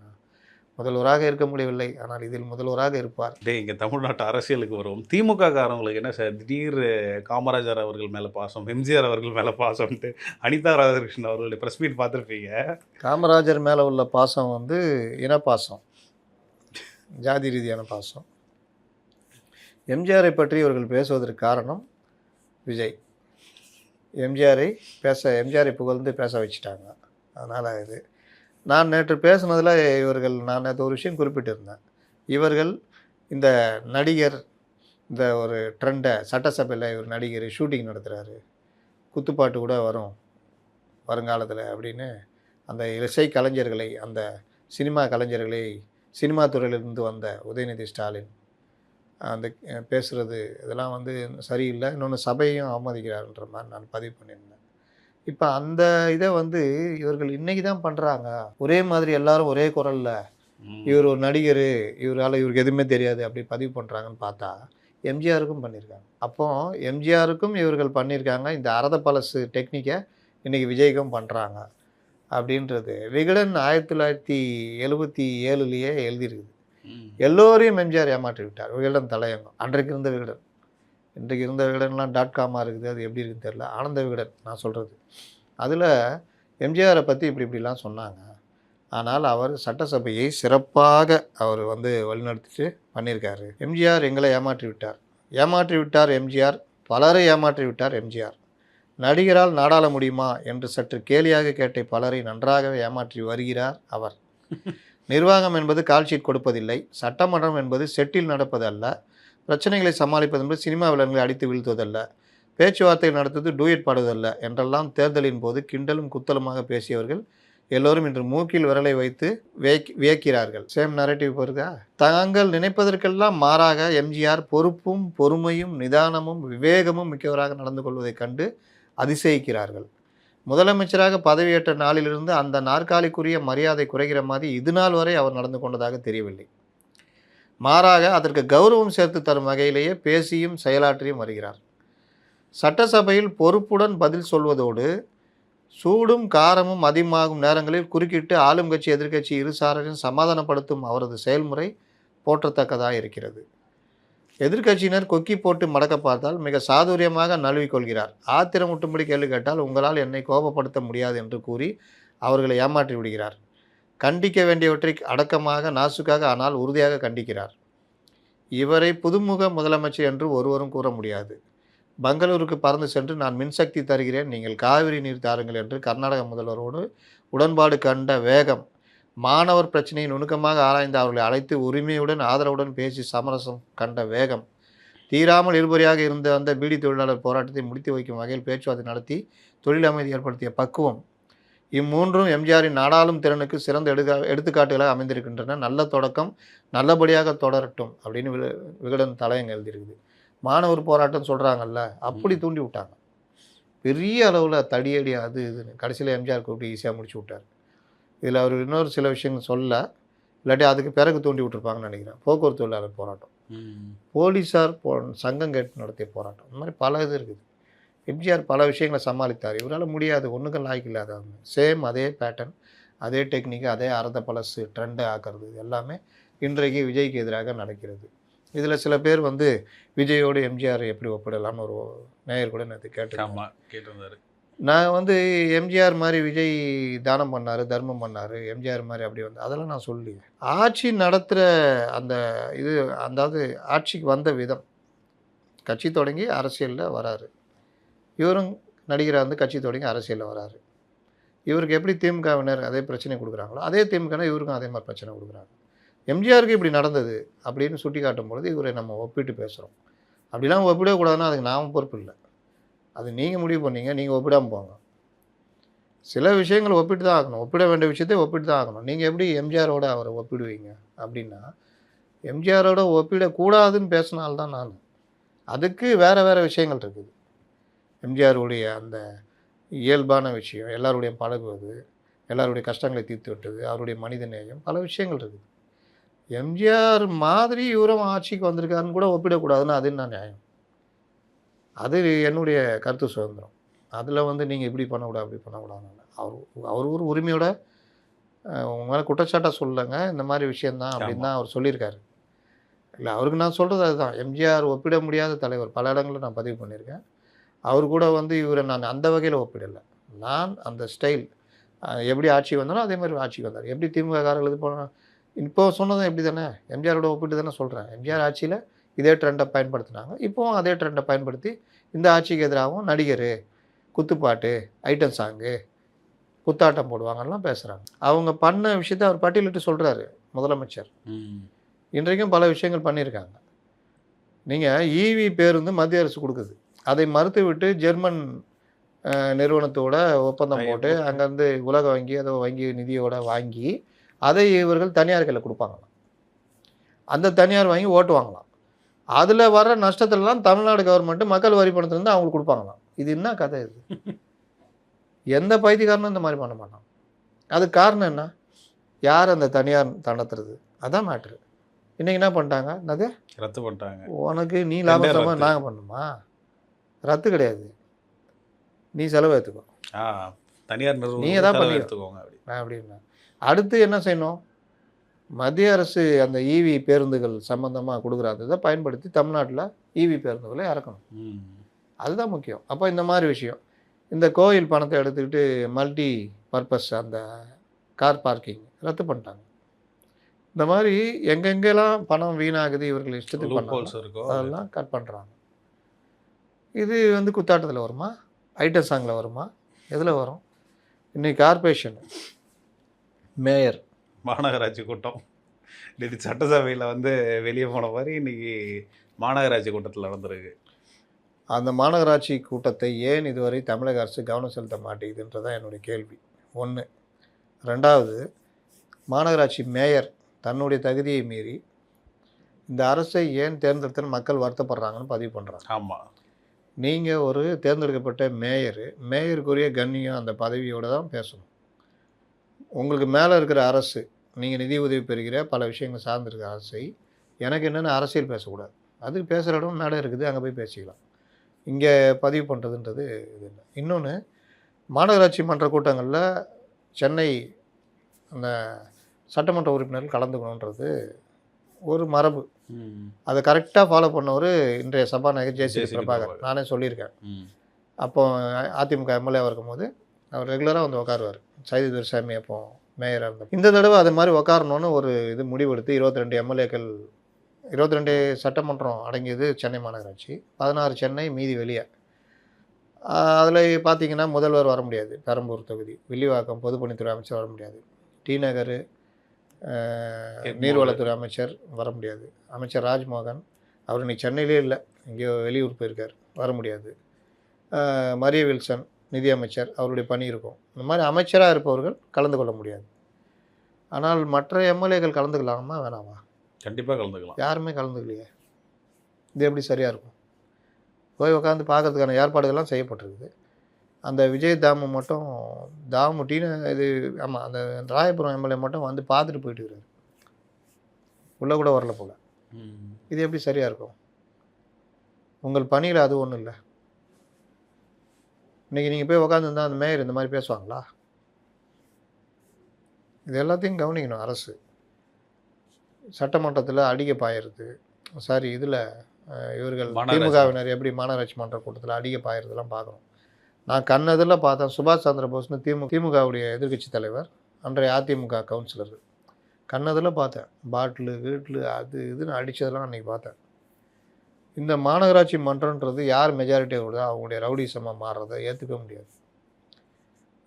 முதல்வராக இருக்க முடியவில்லை, ஆனால் இதில் முதல்வராக இருப்பார். இங்கே தமிழ்நாட்டு அரசியலுக்கு வருவோம். திமுக காரங்களுக்கு என்ன சார், திடீர் காமராஜர் அவர்கள் மேலே பாசம், எம்ஜிஆர் அவர்கள் மேலே பாசம்ட்டு அனிதா ராதாகிருஷ்ணன் அவர்களுடைய ப்ரெஸ் மீட் பார்த்துருப்பீங்க. காமராஜர் மேலே உள்ள பாசம் வந்து இனப்பாசம், ஜாதி ரீதியான பாசம். எம்ஜிஆரை பற்றி இவர்கள் பேசுவதற்கு காரணம் விஜய். எம்ஜிஆரை புகழ்ந்து பேச வச்சுட்டாங்க. அதனால் இது நான் நேற்று பேசுனதில் நான் நேற்று ஒரு விஷயம் குறிப்பிட்டிருந்தேன். இவர்கள் இந்த நடிகர், இந்த ஒரு ட்ரெண்டை, சட்டசபையில் இவர் நடிகர் ஷூட்டிங் நடத்துகிறாரு, குத்துப்பாட்டு கூட வரும் வருங்காலத்தில் அப்படின்னு அந்த இசை கலைஞர்களை, அந்த சினிமா கலைஞர்களை, சினிமா துறையிலிருந்து வந்த உதயநிதி ஸ்டாலின் அந்த பேசுகிறது இதெல்லாம் வந்து சரியில்லை, இன்னொன்று சபையும் அவமதிக்கிறாருன்ற மாதிரி நான் பதிவு பண்ணியிருந்தேன். இப்போ அந்த இதை வந்து இவர்கள் இன்றைக்கி தான் பண்ணுறாங்க. ஒரே மாதிரி எல்லாரும் ஒரே குரலில் இவர் ஒரு நடிகர், இவருக்கு எதுவுமே தெரியாது அப்படி பதிவு பண்ணுறாங்கன்னு பார்த்தா எம்ஜிஆருக்கும் பண்ணியிருக்காங்க. அப்போது எம்ஜிஆருக்கும் இவர்கள் பண்ணியிருக்காங்க. இந்த அரத பழசு டெக்னிக்கை இன்றைக்கி விஜய்க்கும் பண்ணுறாங்க அப்படின்றது விகடன் 1977 எழுதியிருக்குது. எல்லோரையும் எம்ஜிஆர் ஏமாற்றி விட்டார். விகடன் தலையங்கம், அன்றைக்கு இருந்த விகடன். இன்றைக்கு இருந்த விகடன்லாம் .com இருக்குது, அது எப்படி இருக்குன்னு தெரியல. ஆனந்த விகடன் நான் சொல்கிறது. அதில் எம்ஜிஆரை பற்றி இப்படிலாம் சொன்னாங்க. ஆனால் அவர் சட்டசபையை சிறப்பாக அவர் வந்து வழிநடத்திட்டு பண்ணியிருக்காரு. எம்ஜிஆர் எங்களை ஏமாற்றி விட்டார் எம்ஜிஆர், பலரை ஏமாற்றி விட்டார் எம்ஜிஆர். நடிகரால் நாடாள முடியுமா என்று சற்று கேலியாக கேட்ட பலரை நன்றாகவே ஏமாற்றி வருகிறார் அவர். நிர்வாகம் என்பது கால்ஷீட் கொடுப்பதில்லை. சட்டமன்றம் என்பது செட்டில் நடப்பது அல்ல. பிரச்சனைகளை சமாளிப்பது என்பது சினிமா விலங்குகளை அடித்து வீழ்த்துவதல்ல. பேச்சுவார்த்தைகள் நடத்துவது டூயட் பாடுவதல்ல என்றெல்லாம் தேர்தலின் போது கிண்டலும் குத்தலுமாக பேசியவர்கள் எல்லோரும் இன்று மூக்கில் விரலை வைத்து வியக்கிறார்கள். சேம் நரேட்டிவ் வருதா? தாங்கள் நினைப்பதற்கெல்லாம் மாறாக எம்ஜிஆர் பொறுப்பும் பொறுமையும் நிதானமும் விவேகமும் மிக்கவராக நடந்து கொள்வதைக் கண்டு அதிசயிக்கிறார்கள். முதலமைச்சராக பதவியேற்ற நாளிலிருந்து அந்த நாற்காலிக்குரிய மரியாதை குறைகிற மாதிரி இது நாள் வரை அவர் நடந்து கொண்டதாக தெரியவில்லை. மாறாக அதற்கு கௌரவம் சேர்த்து தரும் வகையிலேயே பேசியும் செயலாற்றியும் வருகிறார். சட்டசபையில் பொறுப்புடன் பதில் சொல்வதோடு சூடும் காரமும் அதிகமாகும் நேரங்களில் குறுக்கிட்டு ஆளும் கட்சி எதிர்க்கட்சி இருசாரையும் சமாதானப்படுத்தும் அவரது செயல்முறை போற்றத்தக்கதாக இருக்கிறது. எதிர்க்கட்சியினர் கொக்கி போட்டு மடக்க பார்த்தால் மிக சாதுரியமாக நழுவிக்கொள்கிறார். ஆத்திரமூட்டும்படி கேள்வி கேட்டால் உங்களால் என்னை கோபப்படுத்த முடியாது என்று கூறி அவர்களை ஏமாற்றி விடுகிறார். கண்டிக்க வேண்டியவற்றை அடக்கமாக நாசுக்காக ஆனால் உறுதியாக கண்டிக்கிறார். இவரை புதுமுக முதலமைச்சர் என்று ஒருவரும் கூற முடியாது. பெங்களூருக்கு பறந்து சென்று நான் மின்சக்தி தருகிறேன், நீங்கள் காவிரி நீர் தாருங்கள் என்று கர்நாடக முதல்வரோடு உடன்பாடு கண்ட வேகம், மாணவர் பிரச்சனையை நுணுக்கமாக ஆராய்ந்து அவர்களை அழைத்து உரிமையுடன் ஆதரவுடன் பேசி சமரசம் கண்ட வேகம், தீராமல் இழுபறியாக இருந்த அந்த பீடி தொழிலாளர் போராட்டத்தை முடித்து வைக்கும் வகையில் பேச்சுவார்த்தை நடத்தி தொழில் அமைதி ஏற்படுத்திய பக்குவம், இம்மூன்றும் எம்ஜிஆரின் நாடாளும் திறனுக்கு சிறந்த எடுத்துக்காட்டுகளாக அமைந்திருக்கின்றன. நல்ல தொடக்கம், நல்லபடியாக தொடரட்டும் அப்படின்னு விகடன் தலையங்க எழுதியிருக்குது. மாணவர் போராட்டம் சொல்கிறாங்கல்ல, அப்படி தூண்டி விட்டாங்க. பெரிய அளவில் தடியடி அது இதுன்னு கடைசியில் எம்ஜிஆர் கூப்பிட்டு ஈஸியாக முடிச்சு விட்டார். இதில் அவர் இன்னொரு சில விஷயங்கள் சொல்ல, இல்லாட்டி அதுக்கு பிறகு தூண்டி விட்டுருப்பாங்கன்னு நினைக்கிறேன். போக்குவரத்து தொழிலாளர் போராட்டம், போலீஸார் சங்கம் கேட்டு நடத்திய போராட்டம், இந்த மாதிரி பல இது இருக்குது. எம்ஜிஆர் பல விஷயங்களை சமாளித்தார். இவரால் முடியாது, ஒன்றுக்கும் லாய்க்கு இல்லாதவங்க. சேம் அதே பேட்டர்ன், அதே டெக்னிக்கு, அதே அறத பழசு ட்ரெண்டை ஆக்கிறது எல்லாமே இன்றைக்கு விஜய்க்கு எதிராக நடக்கிறது. இதில் சில பேர் வந்து விஜயோடு எம்ஜிஆர் எப்படி ஒப்பிடலாம்னு ஒரு நேயர் கூட நேற்று கேட்டிருந்தாரு. நான் வந்து எம்ஜிஆர் மாதிரி விஜய் தானம் பண்ணார், தர்மம் பண்ணார், எம்ஜிஆர் மாதிரி அப்படி வந்து அதெல்லாம் நான் சொல்லி ஆட்சி நடத்துகிற அந்த இது, அதாவது ஆட்சிக்கு வந்த விதம், கட்சி தொடங்கி அரசியலில் வராரு. இவரும் நடிகராக வந்து கட்சி தொடங்கி அரசியலில் வராரு. இவருக்கு எப்படி திமுகவினர் அதே பிரச்சனை கொடுக்குறாங்களோ அதே திமுகனா இவருக்கும் அதே மாதிரி பிரச்சனை கொடுக்குறாங்க. எம்ஜிஆருக்கு இப்படி நடந்தது அப்படின்னு சுட்டி காட்டும் பொழுது இவரை நம்ம ஒப்பிட்டு பேசுகிறோம். அப்படிலாம் ஒப்பிடக்கூடாதுன்னா அதுக்கு நாம் பொறுப்பு இல்லை. அது நீங்கள் முடிவு பண்ணீங்க, நீங்கள் ஒப்பிடாமல் போங்க. சில விஷயங்கள் ஒப்பிட்டு தான் ஆகணும், ஒப்பிட வேண்டிய விஷயத்தை ஒப்பிட்டு தான் ஆகணும். நீங்கள் எப்படி எம்ஜிஆரோட அவரை ஒப்பிடுவீங்க அப்படின்னா, எம்ஜிஆரோட ஒப்பிடக்கூடாதுன்னு பேசினால்தான் நான். அதுக்கு வேறு விஷயங்கள் இருக்குது. எம்ஜிஆருடைய அந்த இயல்பான விஷயம், எல்லாருடைய பழகுவது, எல்லாருடைய கஷ்டங்களை தீர்த்து விட்டது, அவருடைய மனித நேயம், பல விஷயங்கள் இருக்குது. எம்ஜிஆர் மாதிரி இவரும் ஆட்சிக்கு வந்திருக்காருன்னு கூட ஒப்பிடக்கூடாதுன்னு அது என்ன நியாயம்? அது என்னுடைய கருத்து சுதந்திரம். அதில் வந்து நீங்கள் இப்படி பண்ணக்கூடாது அப்படி பண்ணக்கூடாதுன்னு அவர் ஒரு உரிமையோட உங்க மேலே குற்றச்சாட்டாக சொல்லலைங்க, இந்த மாதிரி விஷயந்தான் அப்படின்னு தான் அவர் சொல்லியிருக்காரு. இல்லை, அவருக்கு நான் சொல்கிறது அதுதான். எம்ஜிஆர் ஒப்பிட முடியாத தலைவர், பல இடங்களில் நான் பதிவு பண்ணியிருக்கேன். அவர் கூட வந்து இவரை நான் அந்த வகையில் ஒப்பிடலை. நான் அந்த ஸ்டைல் எப்படி ஆட்சி வந்தாலும் அதே மாதிரி ஆட்சிக்கு வந்தார். எப்படி திமுக காரர்கள் இது போனால் இப்போ சொன்னதும் எப்படி தானே, எம்ஜிஆரோட ஒப்பிட்டு தானே சொல்கிறேன். எம்ஜிஆர் ஆட்சியில் இதே ட்ரெண்டை பயன்படுத்தினாங்க, இப்போவும் அதே ட்ரெண்டை பயன்படுத்தி இந்த ஆட்சிக்கு எதிராகவும் நடிகர், குத்துப்பாட்டு, ஐட்டம் சாங்கு, குத்தாட்டம் போடுவாங்கலாம் பேசுகிறாங்க. அவங்க பண்ண விஷயத்தை அவர் பட்டியலிட்டு சொல்கிறாரு முதலமைச்சர். இன்றைக்கும் பல விஷயங்கள் பண்ணியிருக்காங்க. நீங்கள் ஈவி பேருந்து மத்திய அரசு கொடுக்குது, அதை மறுத்து விட்டு ஜெர்மன் நிறுவனத்தோட ஒப்பந்தம் போட்டு அங்கேருந்து உலக வங்கி அதோ வங்கி நிதியோட வாங்கி அதை இவர்கள் தனியார் கையில் கொடுப்பாங்களாம். அந்த தனியார் வாங்கி ஓட்டு வாங்கலாம். அதில் வர நஷ்டத்துலலாம் தமிழ்நாடு கவர்மெண்ட்டு மக்கள் வரி பணத்துலேருந்து அவங்களுக்கு கொடுப்பாங்களாம். இது என்ன கதை இது? எந்த பைத்தியக்காரனும் இந்த மாதிரி பண்ண மாட்டான். அதுக்கு காரணம் என்ன? யார் அந்த தனியார் நடத்துறது? அதான் மேட்ரு. இன்றைக்கி என்ன பண்ணிட்டாங்க? என்னது ரத்து பண்ணிட்டாங்க. உனக்கு நீ லாபமாக நாங்கள் பண்ணணுமா? ரத்து கிடையாது, நீ செலவு ஏற்றுக்கோ, தனியார் நீ எதாவது பண்ணி எடுத்துக்கோங்க அப்படின்னா. அடுத்து என்ன செய்யணும்? மத்திய அரசு அந்த ஈவி பேருந்துகள் சம்மந்தமாக கொடுக்குற அதை பயன்படுத்தி தமிழ்நாட்டில் ஈவி பேருந்துகளை இறக்கணும். அதுதான் முக்கியம். அப்போ இந்த மாதிரி விஷயம், இந்த கோயில் பணத்தை எடுத்துக்கிட்டு மல்டி பர்பஸ் அந்த கார் பார்க்கிங் ரத்து பண்ணிட்டாங்க. இந்த மாதிரி எங்கெங்கெல்லாம் பணம் வீணாகுது இவர்கள் இஷ்டத்துக்கு பண்ணாங்க அதெல்லாம் கட் பண்ணுறாங்க. இது வந்து குத்தாட்டத்தில் வருமா? ஐட்டம் சாங்கில் வருமா? எதில் வரும்? இன்றைக்கி கார்பரேஷன் மேயர் மாநகராட்சி கூட்டம் நேற்று சட்டசபையில் வந்து வெளியே போன மாதிரி இன்னைக்கு மாநகராட்சி கூட்டத்தில் நடந்திருக்கு. அந்த மாநகராட்சி கூட்டத்தை ஏன் இதுவரை தமிழக அரசு கவனம் செலுத்த மாட்டேங்குதுன்றதான் என்னுடைய கேள்வி. ஒன்று. ரெண்டாவது, மாநகராட்சி மேயர் தன்னுடைய தகுதியை மீறி இந்த அரசை ஏன் தேர்ந்தெடுத்து மக்கள் வருத்தப்படுறாங்கன்னு பதிவு பண்ணுறாங்க. ஆமாம், நீங்கள் ஒரு தேர்ந்தெடுக்கப்பட்ட மேயருக்குரிய கண்ணியம் அந்த பதவியோடு தான் பேசணும். உங்களுக்கு மேலே இருக்கிற அரசு, நீங்கள் நிதி உதவி பெறுகிற பல விஷயங்கள் சார்ந்திருக்கிற அரசை எனக்கு என்னென்னு அரசியல் பேசக்கூடாது. அதுக்கு பேசுகிற இடம் மேலே இருக்குது, அங்கே போய் பேசிக்கலாம். இங்கே பதிவு பண்ணுறதுன்றது இது இல்லை. இன்னொன்று, மாநகராட்சி மன்ற கூட்டங்களில் சென்னை அந்த சட்டமன்ற உறுப்பினர்கள் கலந்துக்கணுன்றது ஒரு மரபு. அதை கரெக்டாக ஃபாலோ பண்ணவர் இன்றைய சபாநாயகர் ஜே.சி. பிரபாகர். நானே சொல்லியிருக்கேன். அப்போ அதிமுக எம்எல்ஏவாக இருக்கும்போது அவர் ரெகுலராக வந்து உட்காருவார். சைதி துரைசாமி அப்போ மேயராக இருந்தோம். இந்த தடவை அது மாதிரி உட்காரணுன்னு ஒரு இது முடிவெடுத்து 22 எம்எல்ஏக்கள், 22 சட்டமன்றம் அடங்கியது சென்னை மாநகராட்சி, 16 சென்னை, மீதி வெளியே. அதில் பார்த்தீங்கன்னா முதல்வர் வர முடியாது, பெரம்பூர் தொகுதி. வில்லிவாக்கம் பொதுப்பணித்துறை அமைச்சர் வர முடியாது. டி நகர் நீர்வளத்துறை அமைச்சர் வர முடியாது. அமைச்சர் ராஜ்மோகன் அவர் இன்னைக்கு சென்னையிலே இல்லை, எங்கேயோ வெளியூர் போயிருக்கார், வர முடியாது. மரிய வில்சன் நிதி அமைச்சர், அவருடைய பணி இருக்கும். இந்த மாதிரி அமைச்சராக இருப்பவர்கள் கலந்து கொள்ள முடியாது. ஆனால் மற்ற எம்எல்ஏக்கள் கலந்துக்கலாமா வேணாமா? கண்டிப்பாக கலந்துக்கலாம். யாருமே கலந்துக்கலையே. இது எப்படி சரியாக இருக்கும்? போய் உட்காந்து பார்க்கறதுக்கான ஏற்பாடுகள்லாம் செய்யப்பட்டிருக்குது. அந்த விஜய் தாமு மட்டும் இது ஆமாம், அந்த ராயபுரம் எம்எல்ஏ மட்டும் வந்து பார்த்துட்டு போயிட்டு இருக்கிறார். உள்ளே கூட வரல போல. இது எப்படி சரியாக இருக்கும்? உங்கள் பணியில் அது ஒன்றும் இல்லை. இன்றைக்கி நீங்கள் போய் உட்காந்துருந்தா அந்த மேயர் இந்த மாதிரி பேசுவாங்களா? இது எல்லாத்தையும் கவனிக்கணும் அரசு. சட்டமன்றத்தில் அடிக்க பாயிறது, சாரி இதில் இவர்கள் திமுகவினர் எப்படி மாநகராட்சி மன்ற கூட்டத்தில் அடிக்க பாயிறதெல்லாம் பார்க்கணும். நான் கண்ணதில் பார்த்தேன். சுபாஷ் சந்திர போஸ்னு திமுகவுடைய எதிர்கட்சி தலைவர், அன்றைய அதிமுக கவுன்சிலர், கண்ணதில் பார்த்தேன். பாட்டிலு வீட்டில் அது இதுன்னு அடித்ததெல்லாம் அன்றைக்கி பார்த்தேன். இந்த மாநகராட்சி மன்றன்றது யார் மெஜாரிட்டியை விடுதோ அவங்களுடைய ரவுடிசமாக மாறுறதை ஏற்றுக்க முடியாது.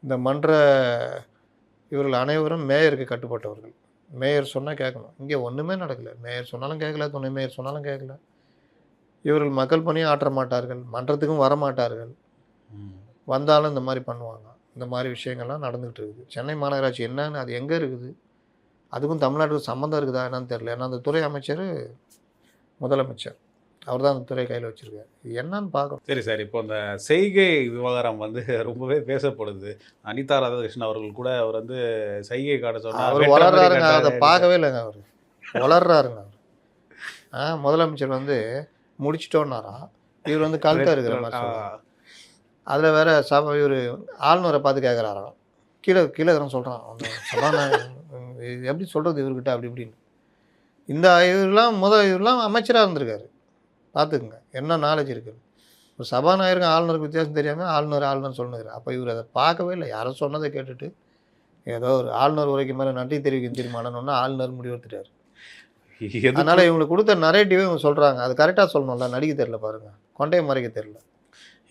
இந்த மன்ற இவர்கள் அனைவரும் மேயருக்கு கட்டுப்பட்டவர்கள். மேயர் சொன்னால் கேட்கணும். இங்கே ஒன்றுமே நடக்கலை. மேயர் சொன்னாலும் கேட்கல, துணை மேயர் சொன்னாலும் கேட்கல. இவர்கள் மக்கள் பணியும் ஆற்ற மாட்டார்கள், மன்றத்துக்கும் வரமாட்டார்கள். வந்தாலும் இந்த மாதிரி பண்ணுவாங்க. இந்த மாதிரி விஷயங்கள்லாம் நடந்துகிட்டு இருக்குது. சென்னை மாநகராட்சி என்னன்னு, அது எங்கே இருக்குது, அதுக்கும் தமிழ்நாட்டுக்கு சம்மந்தம் இருக்குதா என்னன்னு தெரியல. ஏன்னா அந்த துறை அமைச்சர் முதலமைச்சர், அவர் தான் அந்த துறை கையில் வச்சுருக்காரு. இது என்னன்னு பார்க்கணும். சரி சார், இப்போ அந்த செய்கை விவகாரம் வந்து ரொம்பவே பேசப்படுது. அனிதா ராதாகிருஷ்ணன் அவர்கள் கூட அவர் வந்து செய்கை காட்ட சொன்னார். அவர் வளர்றாருங்க, அதை பார்க்கவே இல்லைங்க. அவர் வளர்றாருங்க. அவர் முதலமைச்சர் வந்து முடிச்சிட்டோன்னாரா, இவர் வந்து கழுத்தாக இருக்கிற மாதிரி சொல்கிறார். அதில் வேறு இவர் ஆளுநரை பார்த்து கேட்குறாராம். கீழே சொல்கிறான் அந்த சபாநாயகர், எப்படி சொல்கிறது இவர்கிட்ட அப்படி இப்படின்னு. இந்த இவரெலாம் அமைச்சராக இருந்திருக்காரு. பார்த்துக்குங்க என்ன நாலேஜ் இருக்குது. ஒரு சபாநாயகருக்கு ஆளுநருக்கு வித்தியாசம் தெரியாமல் ஆளுநர் சொல்லுங்கிறார். அப்போ இவர் அதை பார்க்கவே இல்லை. யாரோ சொன்னதை கேட்டுட்டு ஏதோ ஒரு ஆளுநர் உரைக்கு மேலே நன்றி தெரிவிக்கும் தீர்மானம்னா ஆளுநர் முடிவெடுத்துட்டார். அதனால் இவங்களுக்கு கொடுத்த நரேட்டிவே இவங்க சொல்கிறாங்க. அது கரெக்டாக சொல்லணும்ல. நடிக்க தெரில பாருங்கள், கொண்டையை மறைக்க தெரில.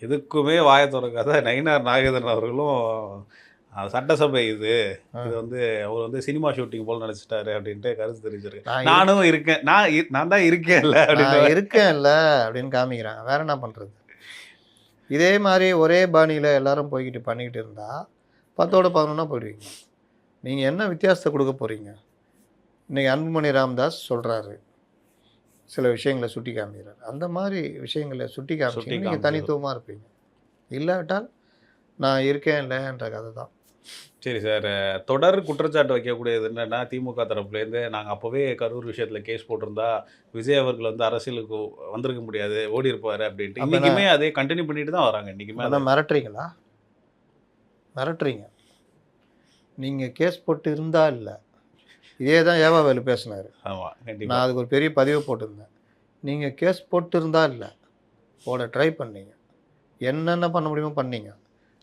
எதுக்குமே வாய திறக்காத நயினார் நாகேந்திரன் அவர்களும் சட்டசபை இது வந்து அவர் வந்து சினிமா ஷூட்டிங் போல் நினச்சிட்டாரு அப்படின்ட்டு கருத்து தெரிவிச்சிருக்கேன். நானும் இருக்கேன், நான் தான் இருக்கேன்ல அப்படின்னு காமிக்கிறாங்க. வேற என்ன பண்ணுறது? இதே மாதிரி ஒரே பாணியில் எல்லாரும் போய்கிட்டு பண்ணிக்கிட்டு இருந்தால் 10ஓட 11 போயிடுவீங்க. நீங்கள் என்ன வித்தியாசத்தை கொடுக்க போகிறீங்க? இன்றைக்கி அன்புமணி ராமதாஸ் சொல்கிறாரு, சில விஷயங்களை சுட்டி காமிக்கிறார். அந்த மாதிரி விஷயங்களை சுட்டி காமிச்சு நீங்கள் தனித்துவமாக இருப்பீங்க. இல்லாவிட்டால் நான் இருக்கேன் இல்லைன்ற கதை தான். சரி சார், தொடர் குற்றச்சாட்டு வைக்கக்கூடியது என்னென்னா, திமுக தரப்புலேருந்து நாங்கள் அப்போவே கரூர் விஷயத்தில் கேஸ் போட்டிருந்தா விஜய் அவர்கள் வந்து அரசியலுக்கு வந்திருக்க முடியாது, ஓடி இருப்பார் அப்படின்ட்டு. இன்றைக்குமே அதே கண்டினியூ பண்ணிட்டு தான் வராங்க. இன்றைக்குமே அதை மிரட்டுறீங்களா? மிரட்டுறீங்க. நீங்கள் கேஸ் போட்டு இருந்தா இல்லை, இதே தான் ஏவாவேலு பேசினார். ஆமாம், நான் அதுக்கு ஒரு பெரிய பதிவை போட்டிருந்தேன். நீங்கள் கேஸ் போட்டு இருந்தா இல்லை, போட ட்ரை பண்ணீங்க, என்னென்ன பண்ண முடியுமோ பண்ணீங்க,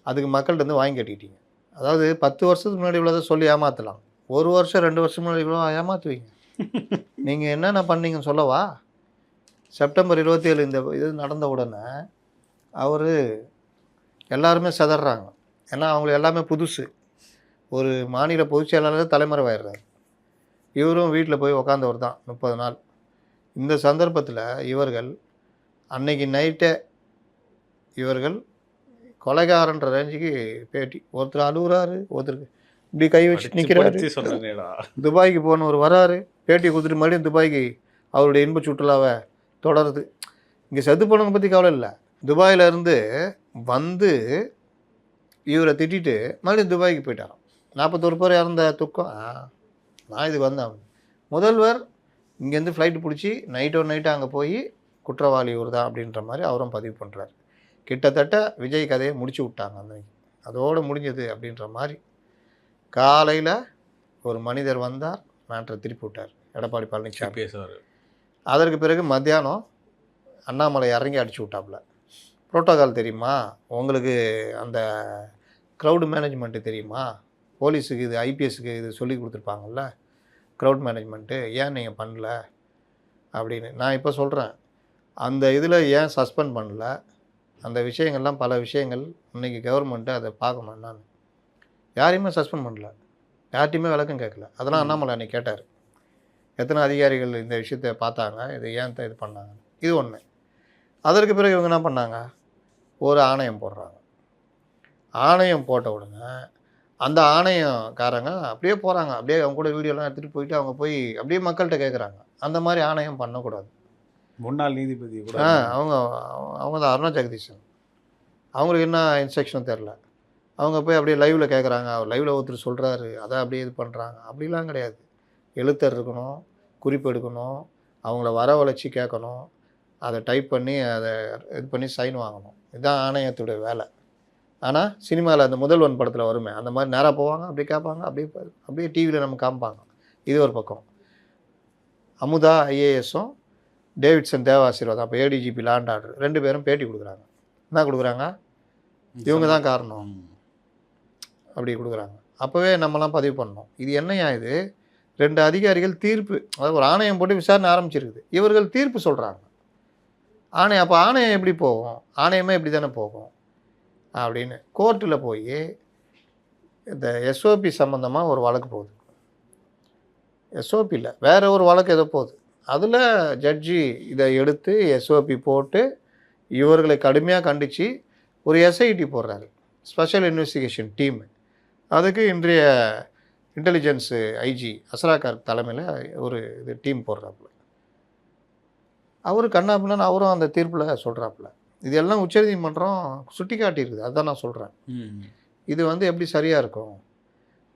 அதுக்கு மக்கள்கிட்ட இருந்து வாங்கி கட்டிக்கிட்டீங்க. அதாவது 10 வருஷத்துக்கு முன்னாடி இவ்வளோ சொல்லி ஏமாற்றலாம், 1 வருஷம் 2 வருஷம் முன்னாடி இவ்வளோ ஏமாற்றுவீங்க. நீங்கள் என்னென்ன பண்ணீங்கன்னு சொல்லவா? செப்டம்பர் 27 இந்த இது நடந்த உடனே அவர் எல்லாருமே சிதறாங்க. ஏன்னா அவங்களுக்கு எல்லாமே புதுசு. ஒரு மாநில பொதுச் செயலாளர் தலைமறைவாயிடுறாரு. இவரும் வீட்டில் போய் உக்காந்தவர் தான் 30 நாள். இந்த சந்தர்ப்பத்தில் இவர்கள் அன்னைக்கு நைட்டே இவர்கள் கொலைகாரன்ற ரேஞ்சுக்கு பேட்டி. ஒருத்தர் அழுகுறாரு, ஒருத்தருக்கு இப்படி கை வச்சு நிற்கிறாரு. துபாய்க்கு போனவர் வராரு, பேட்டி கொடுத்துட்டு மறுபடியும் துபாய்க்கு அவருடைய இன்ப சுற்றுலாவை தொடருது. இங்கே செத்து போனவங்க பற்றி கவலை இல்லை. துபாயில இருந்து வந்து இவரை திட்டிட்டு மறுபடியும் துபாய்க்கு போயிட்டாராம். 41 பேர் இறந்த துக்கம். நான் இதுக்கு வந்தேன். முதல்வர் இங்கேருந்து ஃப்ளைட்டு பிடிச்சி நைட்டு அங்கே போய் குற்றவாளி இவர் தான் அப்படின்ற மாதிரி அவரும் பதிவு பண்ணுறாரு. கிட்டத்தட்ட விஜய் கதையை முடிச்சு விட்டாங்க அன்னைக்கு. அதோடு முடிஞ்சது அப்படின்ற மாதிரி. காலையில் ஒரு மனிதர் வந்தார், மேட்ரை திருப்பி விட்டார் எடப்பாடி பழனிசாமி பேசுவார். அதற்கு பிறகு மத்தியானம் அண்ணாமலை இறங்கி அடிச்சு விட்டாப்புல. புரோட்டோகால் தெரியுமா உங்களுக்கு? அந்த க்ரௌடு மேனேஜ்மெண்ட்டு தெரியுமா? போலீஸுக்கு இது ஐபிஎஸ்க்கு இது சொல்லி கொடுத்துருப்பாங்கல்ல க்ரௌட் மேனேஜ்மெண்ட்டு, ஏன் நீங்கள் பண்ணல அப்படின்னு. நான் இப்போ சொல்கிறேன், அந்த இதில் ஏன் சஸ்பெண்ட் பண்ணல? அந்த விஷயங்கள்லாம் பல விஷயங்கள் இன்றைக்கி கவர்மெண்ட்டு அதை பார்க்கணும். நான் யாரையுமே சஸ்பெண்ட் பண்ணல, யார்ட்டையுமே விளக்கம் கேட்கல. அதெல்லாம் அண்ணாமலை அன்றைக்கி கேட்டார். எத்தனை அதிகாரிகள் இந்த விஷயத்தை பார்த்தாங்க, இது ஏன் இது பண்ணாங்க? இது ஒன்று. அதற்கு பிறகு இவங்க என்ன பண்ணாங்க, ஒரு ஆணையம் போடுறாங்க. ஆணையம் போட்ட உடனே அந்த ஆணையக்காரங்க அப்படியே போகிறாங்க, அப்படியே அவங்க கூட வீடியோலாம் எடுத்துகிட்டு போயிட்டு அவங்க போய் அப்படியே மக்கள்கிட்ட கேட்குறாங்க. அந்த மாதிரி ஆணையம் பண்ணக்கூடாது. முன்னாள் நீதிபதி கூட அவங்க தான் அருணா ஜெகதீசன். அவங்களுக்கு என்ன இன்ஸ்ட்ரக்ஷன் தெரில. அவங்க போய் அப்படியே லைவில் கேட்குறாங்க. லைவில் ஒருத்தர் சொல்கிறாரு, அதை அப்படியே இது பண்ணுறாங்க. அப்படிலாம் கிடையாது. எழுத்தர் இருக்கணும், குறிப்பு எடுக்கணும், அவங்கள வரவழைச்சி கேட்கணும், அதை டைப் பண்ணி அதை இது பண்ணி சைன் வாங்கணும். இதுதான் ஆணையத்துடைய வேலை. ஆனால் சினிமாவில் அந்த முதல்வன் படத்தில் வருமே, அந்த மாதிரி நேராக போவாங்க, அப்படியே கேட்பாங்க, அப்படியே டிவியில் நம்ம காமிப்பாங்க. இது ஒரு பக்கம். அமுதா ஐஏஎஸும் டேவிட்சன் தேவாசீர்வாதம், அப்போ ஏடிஜிபி லாண்ட் ஆர்டர், 2 பேரும் பேட்டி கொடுக்குறாங்க. என்ன கொடுக்குறாங்க? இவங்க தான் காரணம் அப்படி கொடுக்குறாங்க. அப்போவே நம்மலாம் பதிவு பண்ணோம். இது என்னையா இது? 2 அதிகாரிகள் தீர்ப்பு, அதாவது ஒரு ஆணையம் போட்டு விசாரணை ஆரம்பிச்சிருக்குது, இவர்கள் தீர்ப்பு சொல்கிறாங்க. ஆணையம், அப்போ ஆணையம் எப்படி போகும்? ஆணையமே இப்படி தானே போகும் அப்படின்னு கோர்ட்டில் போய் இந்த எஸ்ஓபி சம்மந்தமாக ஒரு வழக்கு போகுது. எஸ்ஓபியில் வேறு ஒரு வழக்கு ஏதோ போகுது. அதில் ஜட்ஜி இதை எடுத்து எஸ்ஓபி போட்டு இவர்களை கடுமையாக கண்டித்து ஒரு எஸ்ஐடி போடுறாரு, ஸ்பெஷல் இன்வெஸ்டிகேஷன் டீம். அதுக்கு இன்றைய இன்டெலிஜென்ஸு ஐஜி அஸ்ராகார் தலைமையில் ஒரு இது டீம் போடுறாப்புல. அவர் கண்ணாப்பின்னு அவரும் அந்த தீர்ப்பில் சொல்கிறாப்புல. இதெல்லாம் உச்சநீதிமன்றம் சுட்டி காட்டியிருக்குது. அதுதான் நான் சொல்கிறேன். இது எப்படி சரியாக இருக்கும்?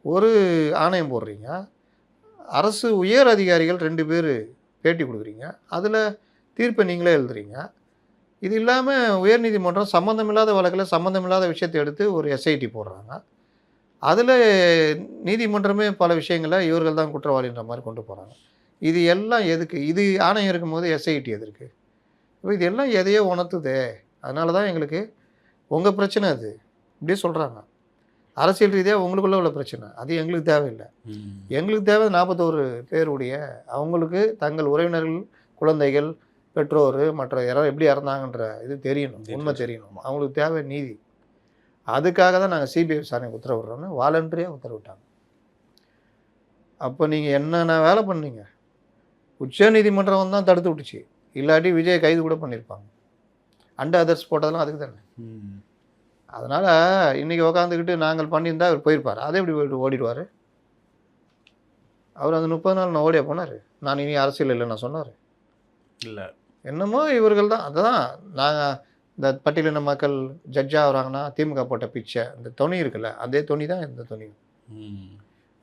ஒரு ஆணையம் போடுறீங்க, அரசு உயர் அதிகாரிகள் 2 பேர் பேட்டி கொடுக்குறீங்க, அதில் தீர்ப்பை நீங்களே எழுதுறீங்க. இது இல்லாமல் உயர்நீதிமன்றம் சம்மந்தமில்லாத வழக்கில் சம்மந்தமில்லாத விஷயத்தை எடுத்து ஒரு எஸ்ஐடி போடுறாங்க. அதில் நீதிமன்றமே பல விஷயங்களை இவர்கள் தான் குற்றவாளின்ற மாதிரி கொண்டு போகிறாங்க. இது எல்லாம் எதுக்கு? இது ஆணையம் இருக்கும்போது எஸ்ஐடி எதற்கு? இப்போ இது எல்லாம் எதையோ உணர்த்துதே. அதனால தான் எங்களுக்கு உங்கள் பிரச்சனை அது இப்படியே சொல்கிறாங்க. அரசியல் ரீதியாக உங்களுக்குள்ளே உள்ள பிரச்சனை அது எங்களுக்கு தேவையில்லை. எங்களுக்கு தேவை 41 பேருடைய அவங்களுக்கு தங்கள் உறவினர்கள், குழந்தைகள், பெற்றோர் மற்ற எப்படி இறந்தாங்கன்ற இது தெரியணும், உண்மை தெரியணும். அவங்களுக்கு தேவை நீதி. அதுக்காக தான் நாங்கள் சிபிஐ விசாரணைக்கு உத்தரவிடுறோன்னு வாலண்டரியாக உத்தரவிட்டாங்க. அப்போ நீங்கள் என்னென்ன வேலை பண்ணீங்க? உச்சநீதிமன்றம் தான் தடுத்து விட்டுச்சு. இல்லாட்டி விஜய் கைது கூட பண்ணியிருப்பாங்க. அண்ட் அதர்ஸ் போட்டதெல்லாம் அதுக்கு தானே. அதனால் இன்றைக்கி உக்காந்துக்கிட்டு நாங்கள் பண்ணியிருந்தா அவர் போயிருப்பார். அதே எப்படி போய்ட்டு ஓடிடுவார்? அவர் அந்த 30 நாள் நான் ஓடியா போனார். நான் இனி அரசியல் இல்லை நான் சொன்னார் இல்லை. என்னமோ இவர்கள் தான். அதுதான் நாங்கள் இந்த பட்டியலின மக்கள் ஜட்ஜாக வராங்கன்னா திமுக போட்ட பிச்சை இந்த துணி இருக்குல்ல, அதே துணி தான் இந்த துணி.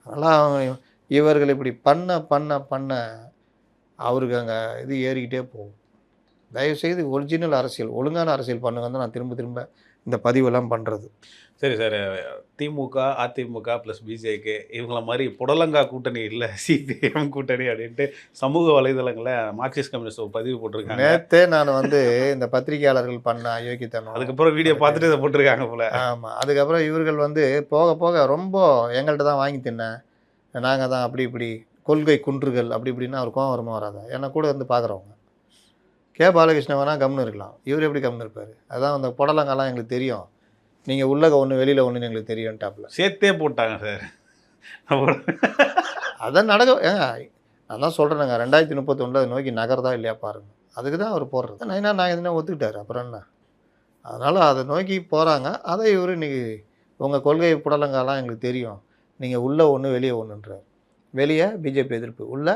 அதனால் இவர்கள் இப்படி பண்ண அவருக்கு அங்கே இது ஏறிக்கிட்டே போகும். தயவுசெய்து ஒரிஜினல் அரசியல், ஒழுங்கான அரசியல் பண்ணுங்க தான் நான் திரும்ப இந்த பதிவெல்லாம் பண்ணுறது. சரி சார், திமுக, அதிமுக ப்ளஸ் பிஜேகே இவங்கள மாதிரி புடலங்கா கூட்டணி இல்லை, சிபிஎம் கூட்டணி அப்படின்ட்டு சமூக வலைதளங்களில் மார்க்சிஸ்ட் கம்யூனிஸ்ட் பதிவு போட்டிருக்காங்க. நேற்றே நான் இந்த பத்திரிகையாளர்கள் பண்ண அயோக்கியத்தனம், அதுக்கப்புறம் வீடியோ பார்த்துட்டு இதை போட்டிருக்காங்க போல. ஆமாம், அதுக்கப்புறம் இவர்கள் போக ரொம்ப எங்கள்கிட்ட தான் வாங்கி தின்னேன், நாங்கள் தான் அப்படி இப்படி கொள்கை குன்றுகள் அப்படி இப்படின்னா அவர் கோவம் வருமா வராதா? ஏன்னா கூட பார்க்குறவங்க கே பாலகிருஷ்ணன் வேணால் கம்னு இருக்கலாம், இவர் எப்படி கம்னு இருப்பார்? அதான் அந்த புடலங்காலாம் எங்களுக்கு தெரியும், நீங்கள் உள்ள ஒன்று வெளியில் ஒன்று எங்களுக்கு தெரியும்ட்டாப்புல. சேர்த்தே போட்டாங்க சார். அதான் நான் தான் சொல்கிறேனுங்க, 2031 அதை நோக்கி நகர்தா இல்லையா பாருங்கள். அதுக்கு தான் அவர் போடுறது. நான் எதுனா ஒத்துக்கிட்டார், அப்புறம் என்ன. அதனால் அதை நோக்கி போகிறாங்க. அதை இவர் இன்றைக்கி உங்கள் கொள்கை புடலங்காலாம் எங்களுக்கு தெரியும், நீங்கள் உள்ளே ஒன்று வெளியே ஒன்றுன்றார். வெளியே பிஜேபி எதிர்ப்பு, உள்ள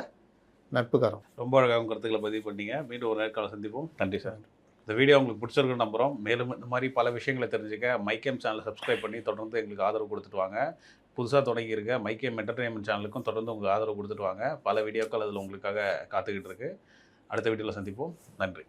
நட்புக்காரம். ரொம்ப அழகாக கருத்துக்களை பதிவு பண்ணீங்க. மீண்டும் ஒரு நேர்காணல் சந்திப்போம். நன்றி சார். இந்த வீடியோ உங்களுக்கு பிடிச்சிருக்குன்னு நம்புகிறோம். மேலும் இந்த மாதிரி பல விஷயங்களை தெரிஞ்சுக்க மைக்கேம் சேனலை சப்ஸ்கிரைப் பண்ணி தொடர்ந்து எங்களுக்கு ஆதரவு கொடுத்துட்டு வாங்க. புதுசாக தொடங்கியிருக்க மைக்கேம் என்டர்டெயின்மெண்ட் சேனலுக்கும் தொடர்ந்து உங்களுக்கு ஆதரவு கொடுத்துட்டு வாங்க. பல வீடியோக்கள் அதில் உங்களுக்காக காத்துக்கிட்டு இருக்கு. அடுத்த வீடியோவில் சந்திப்போம். நன்றி.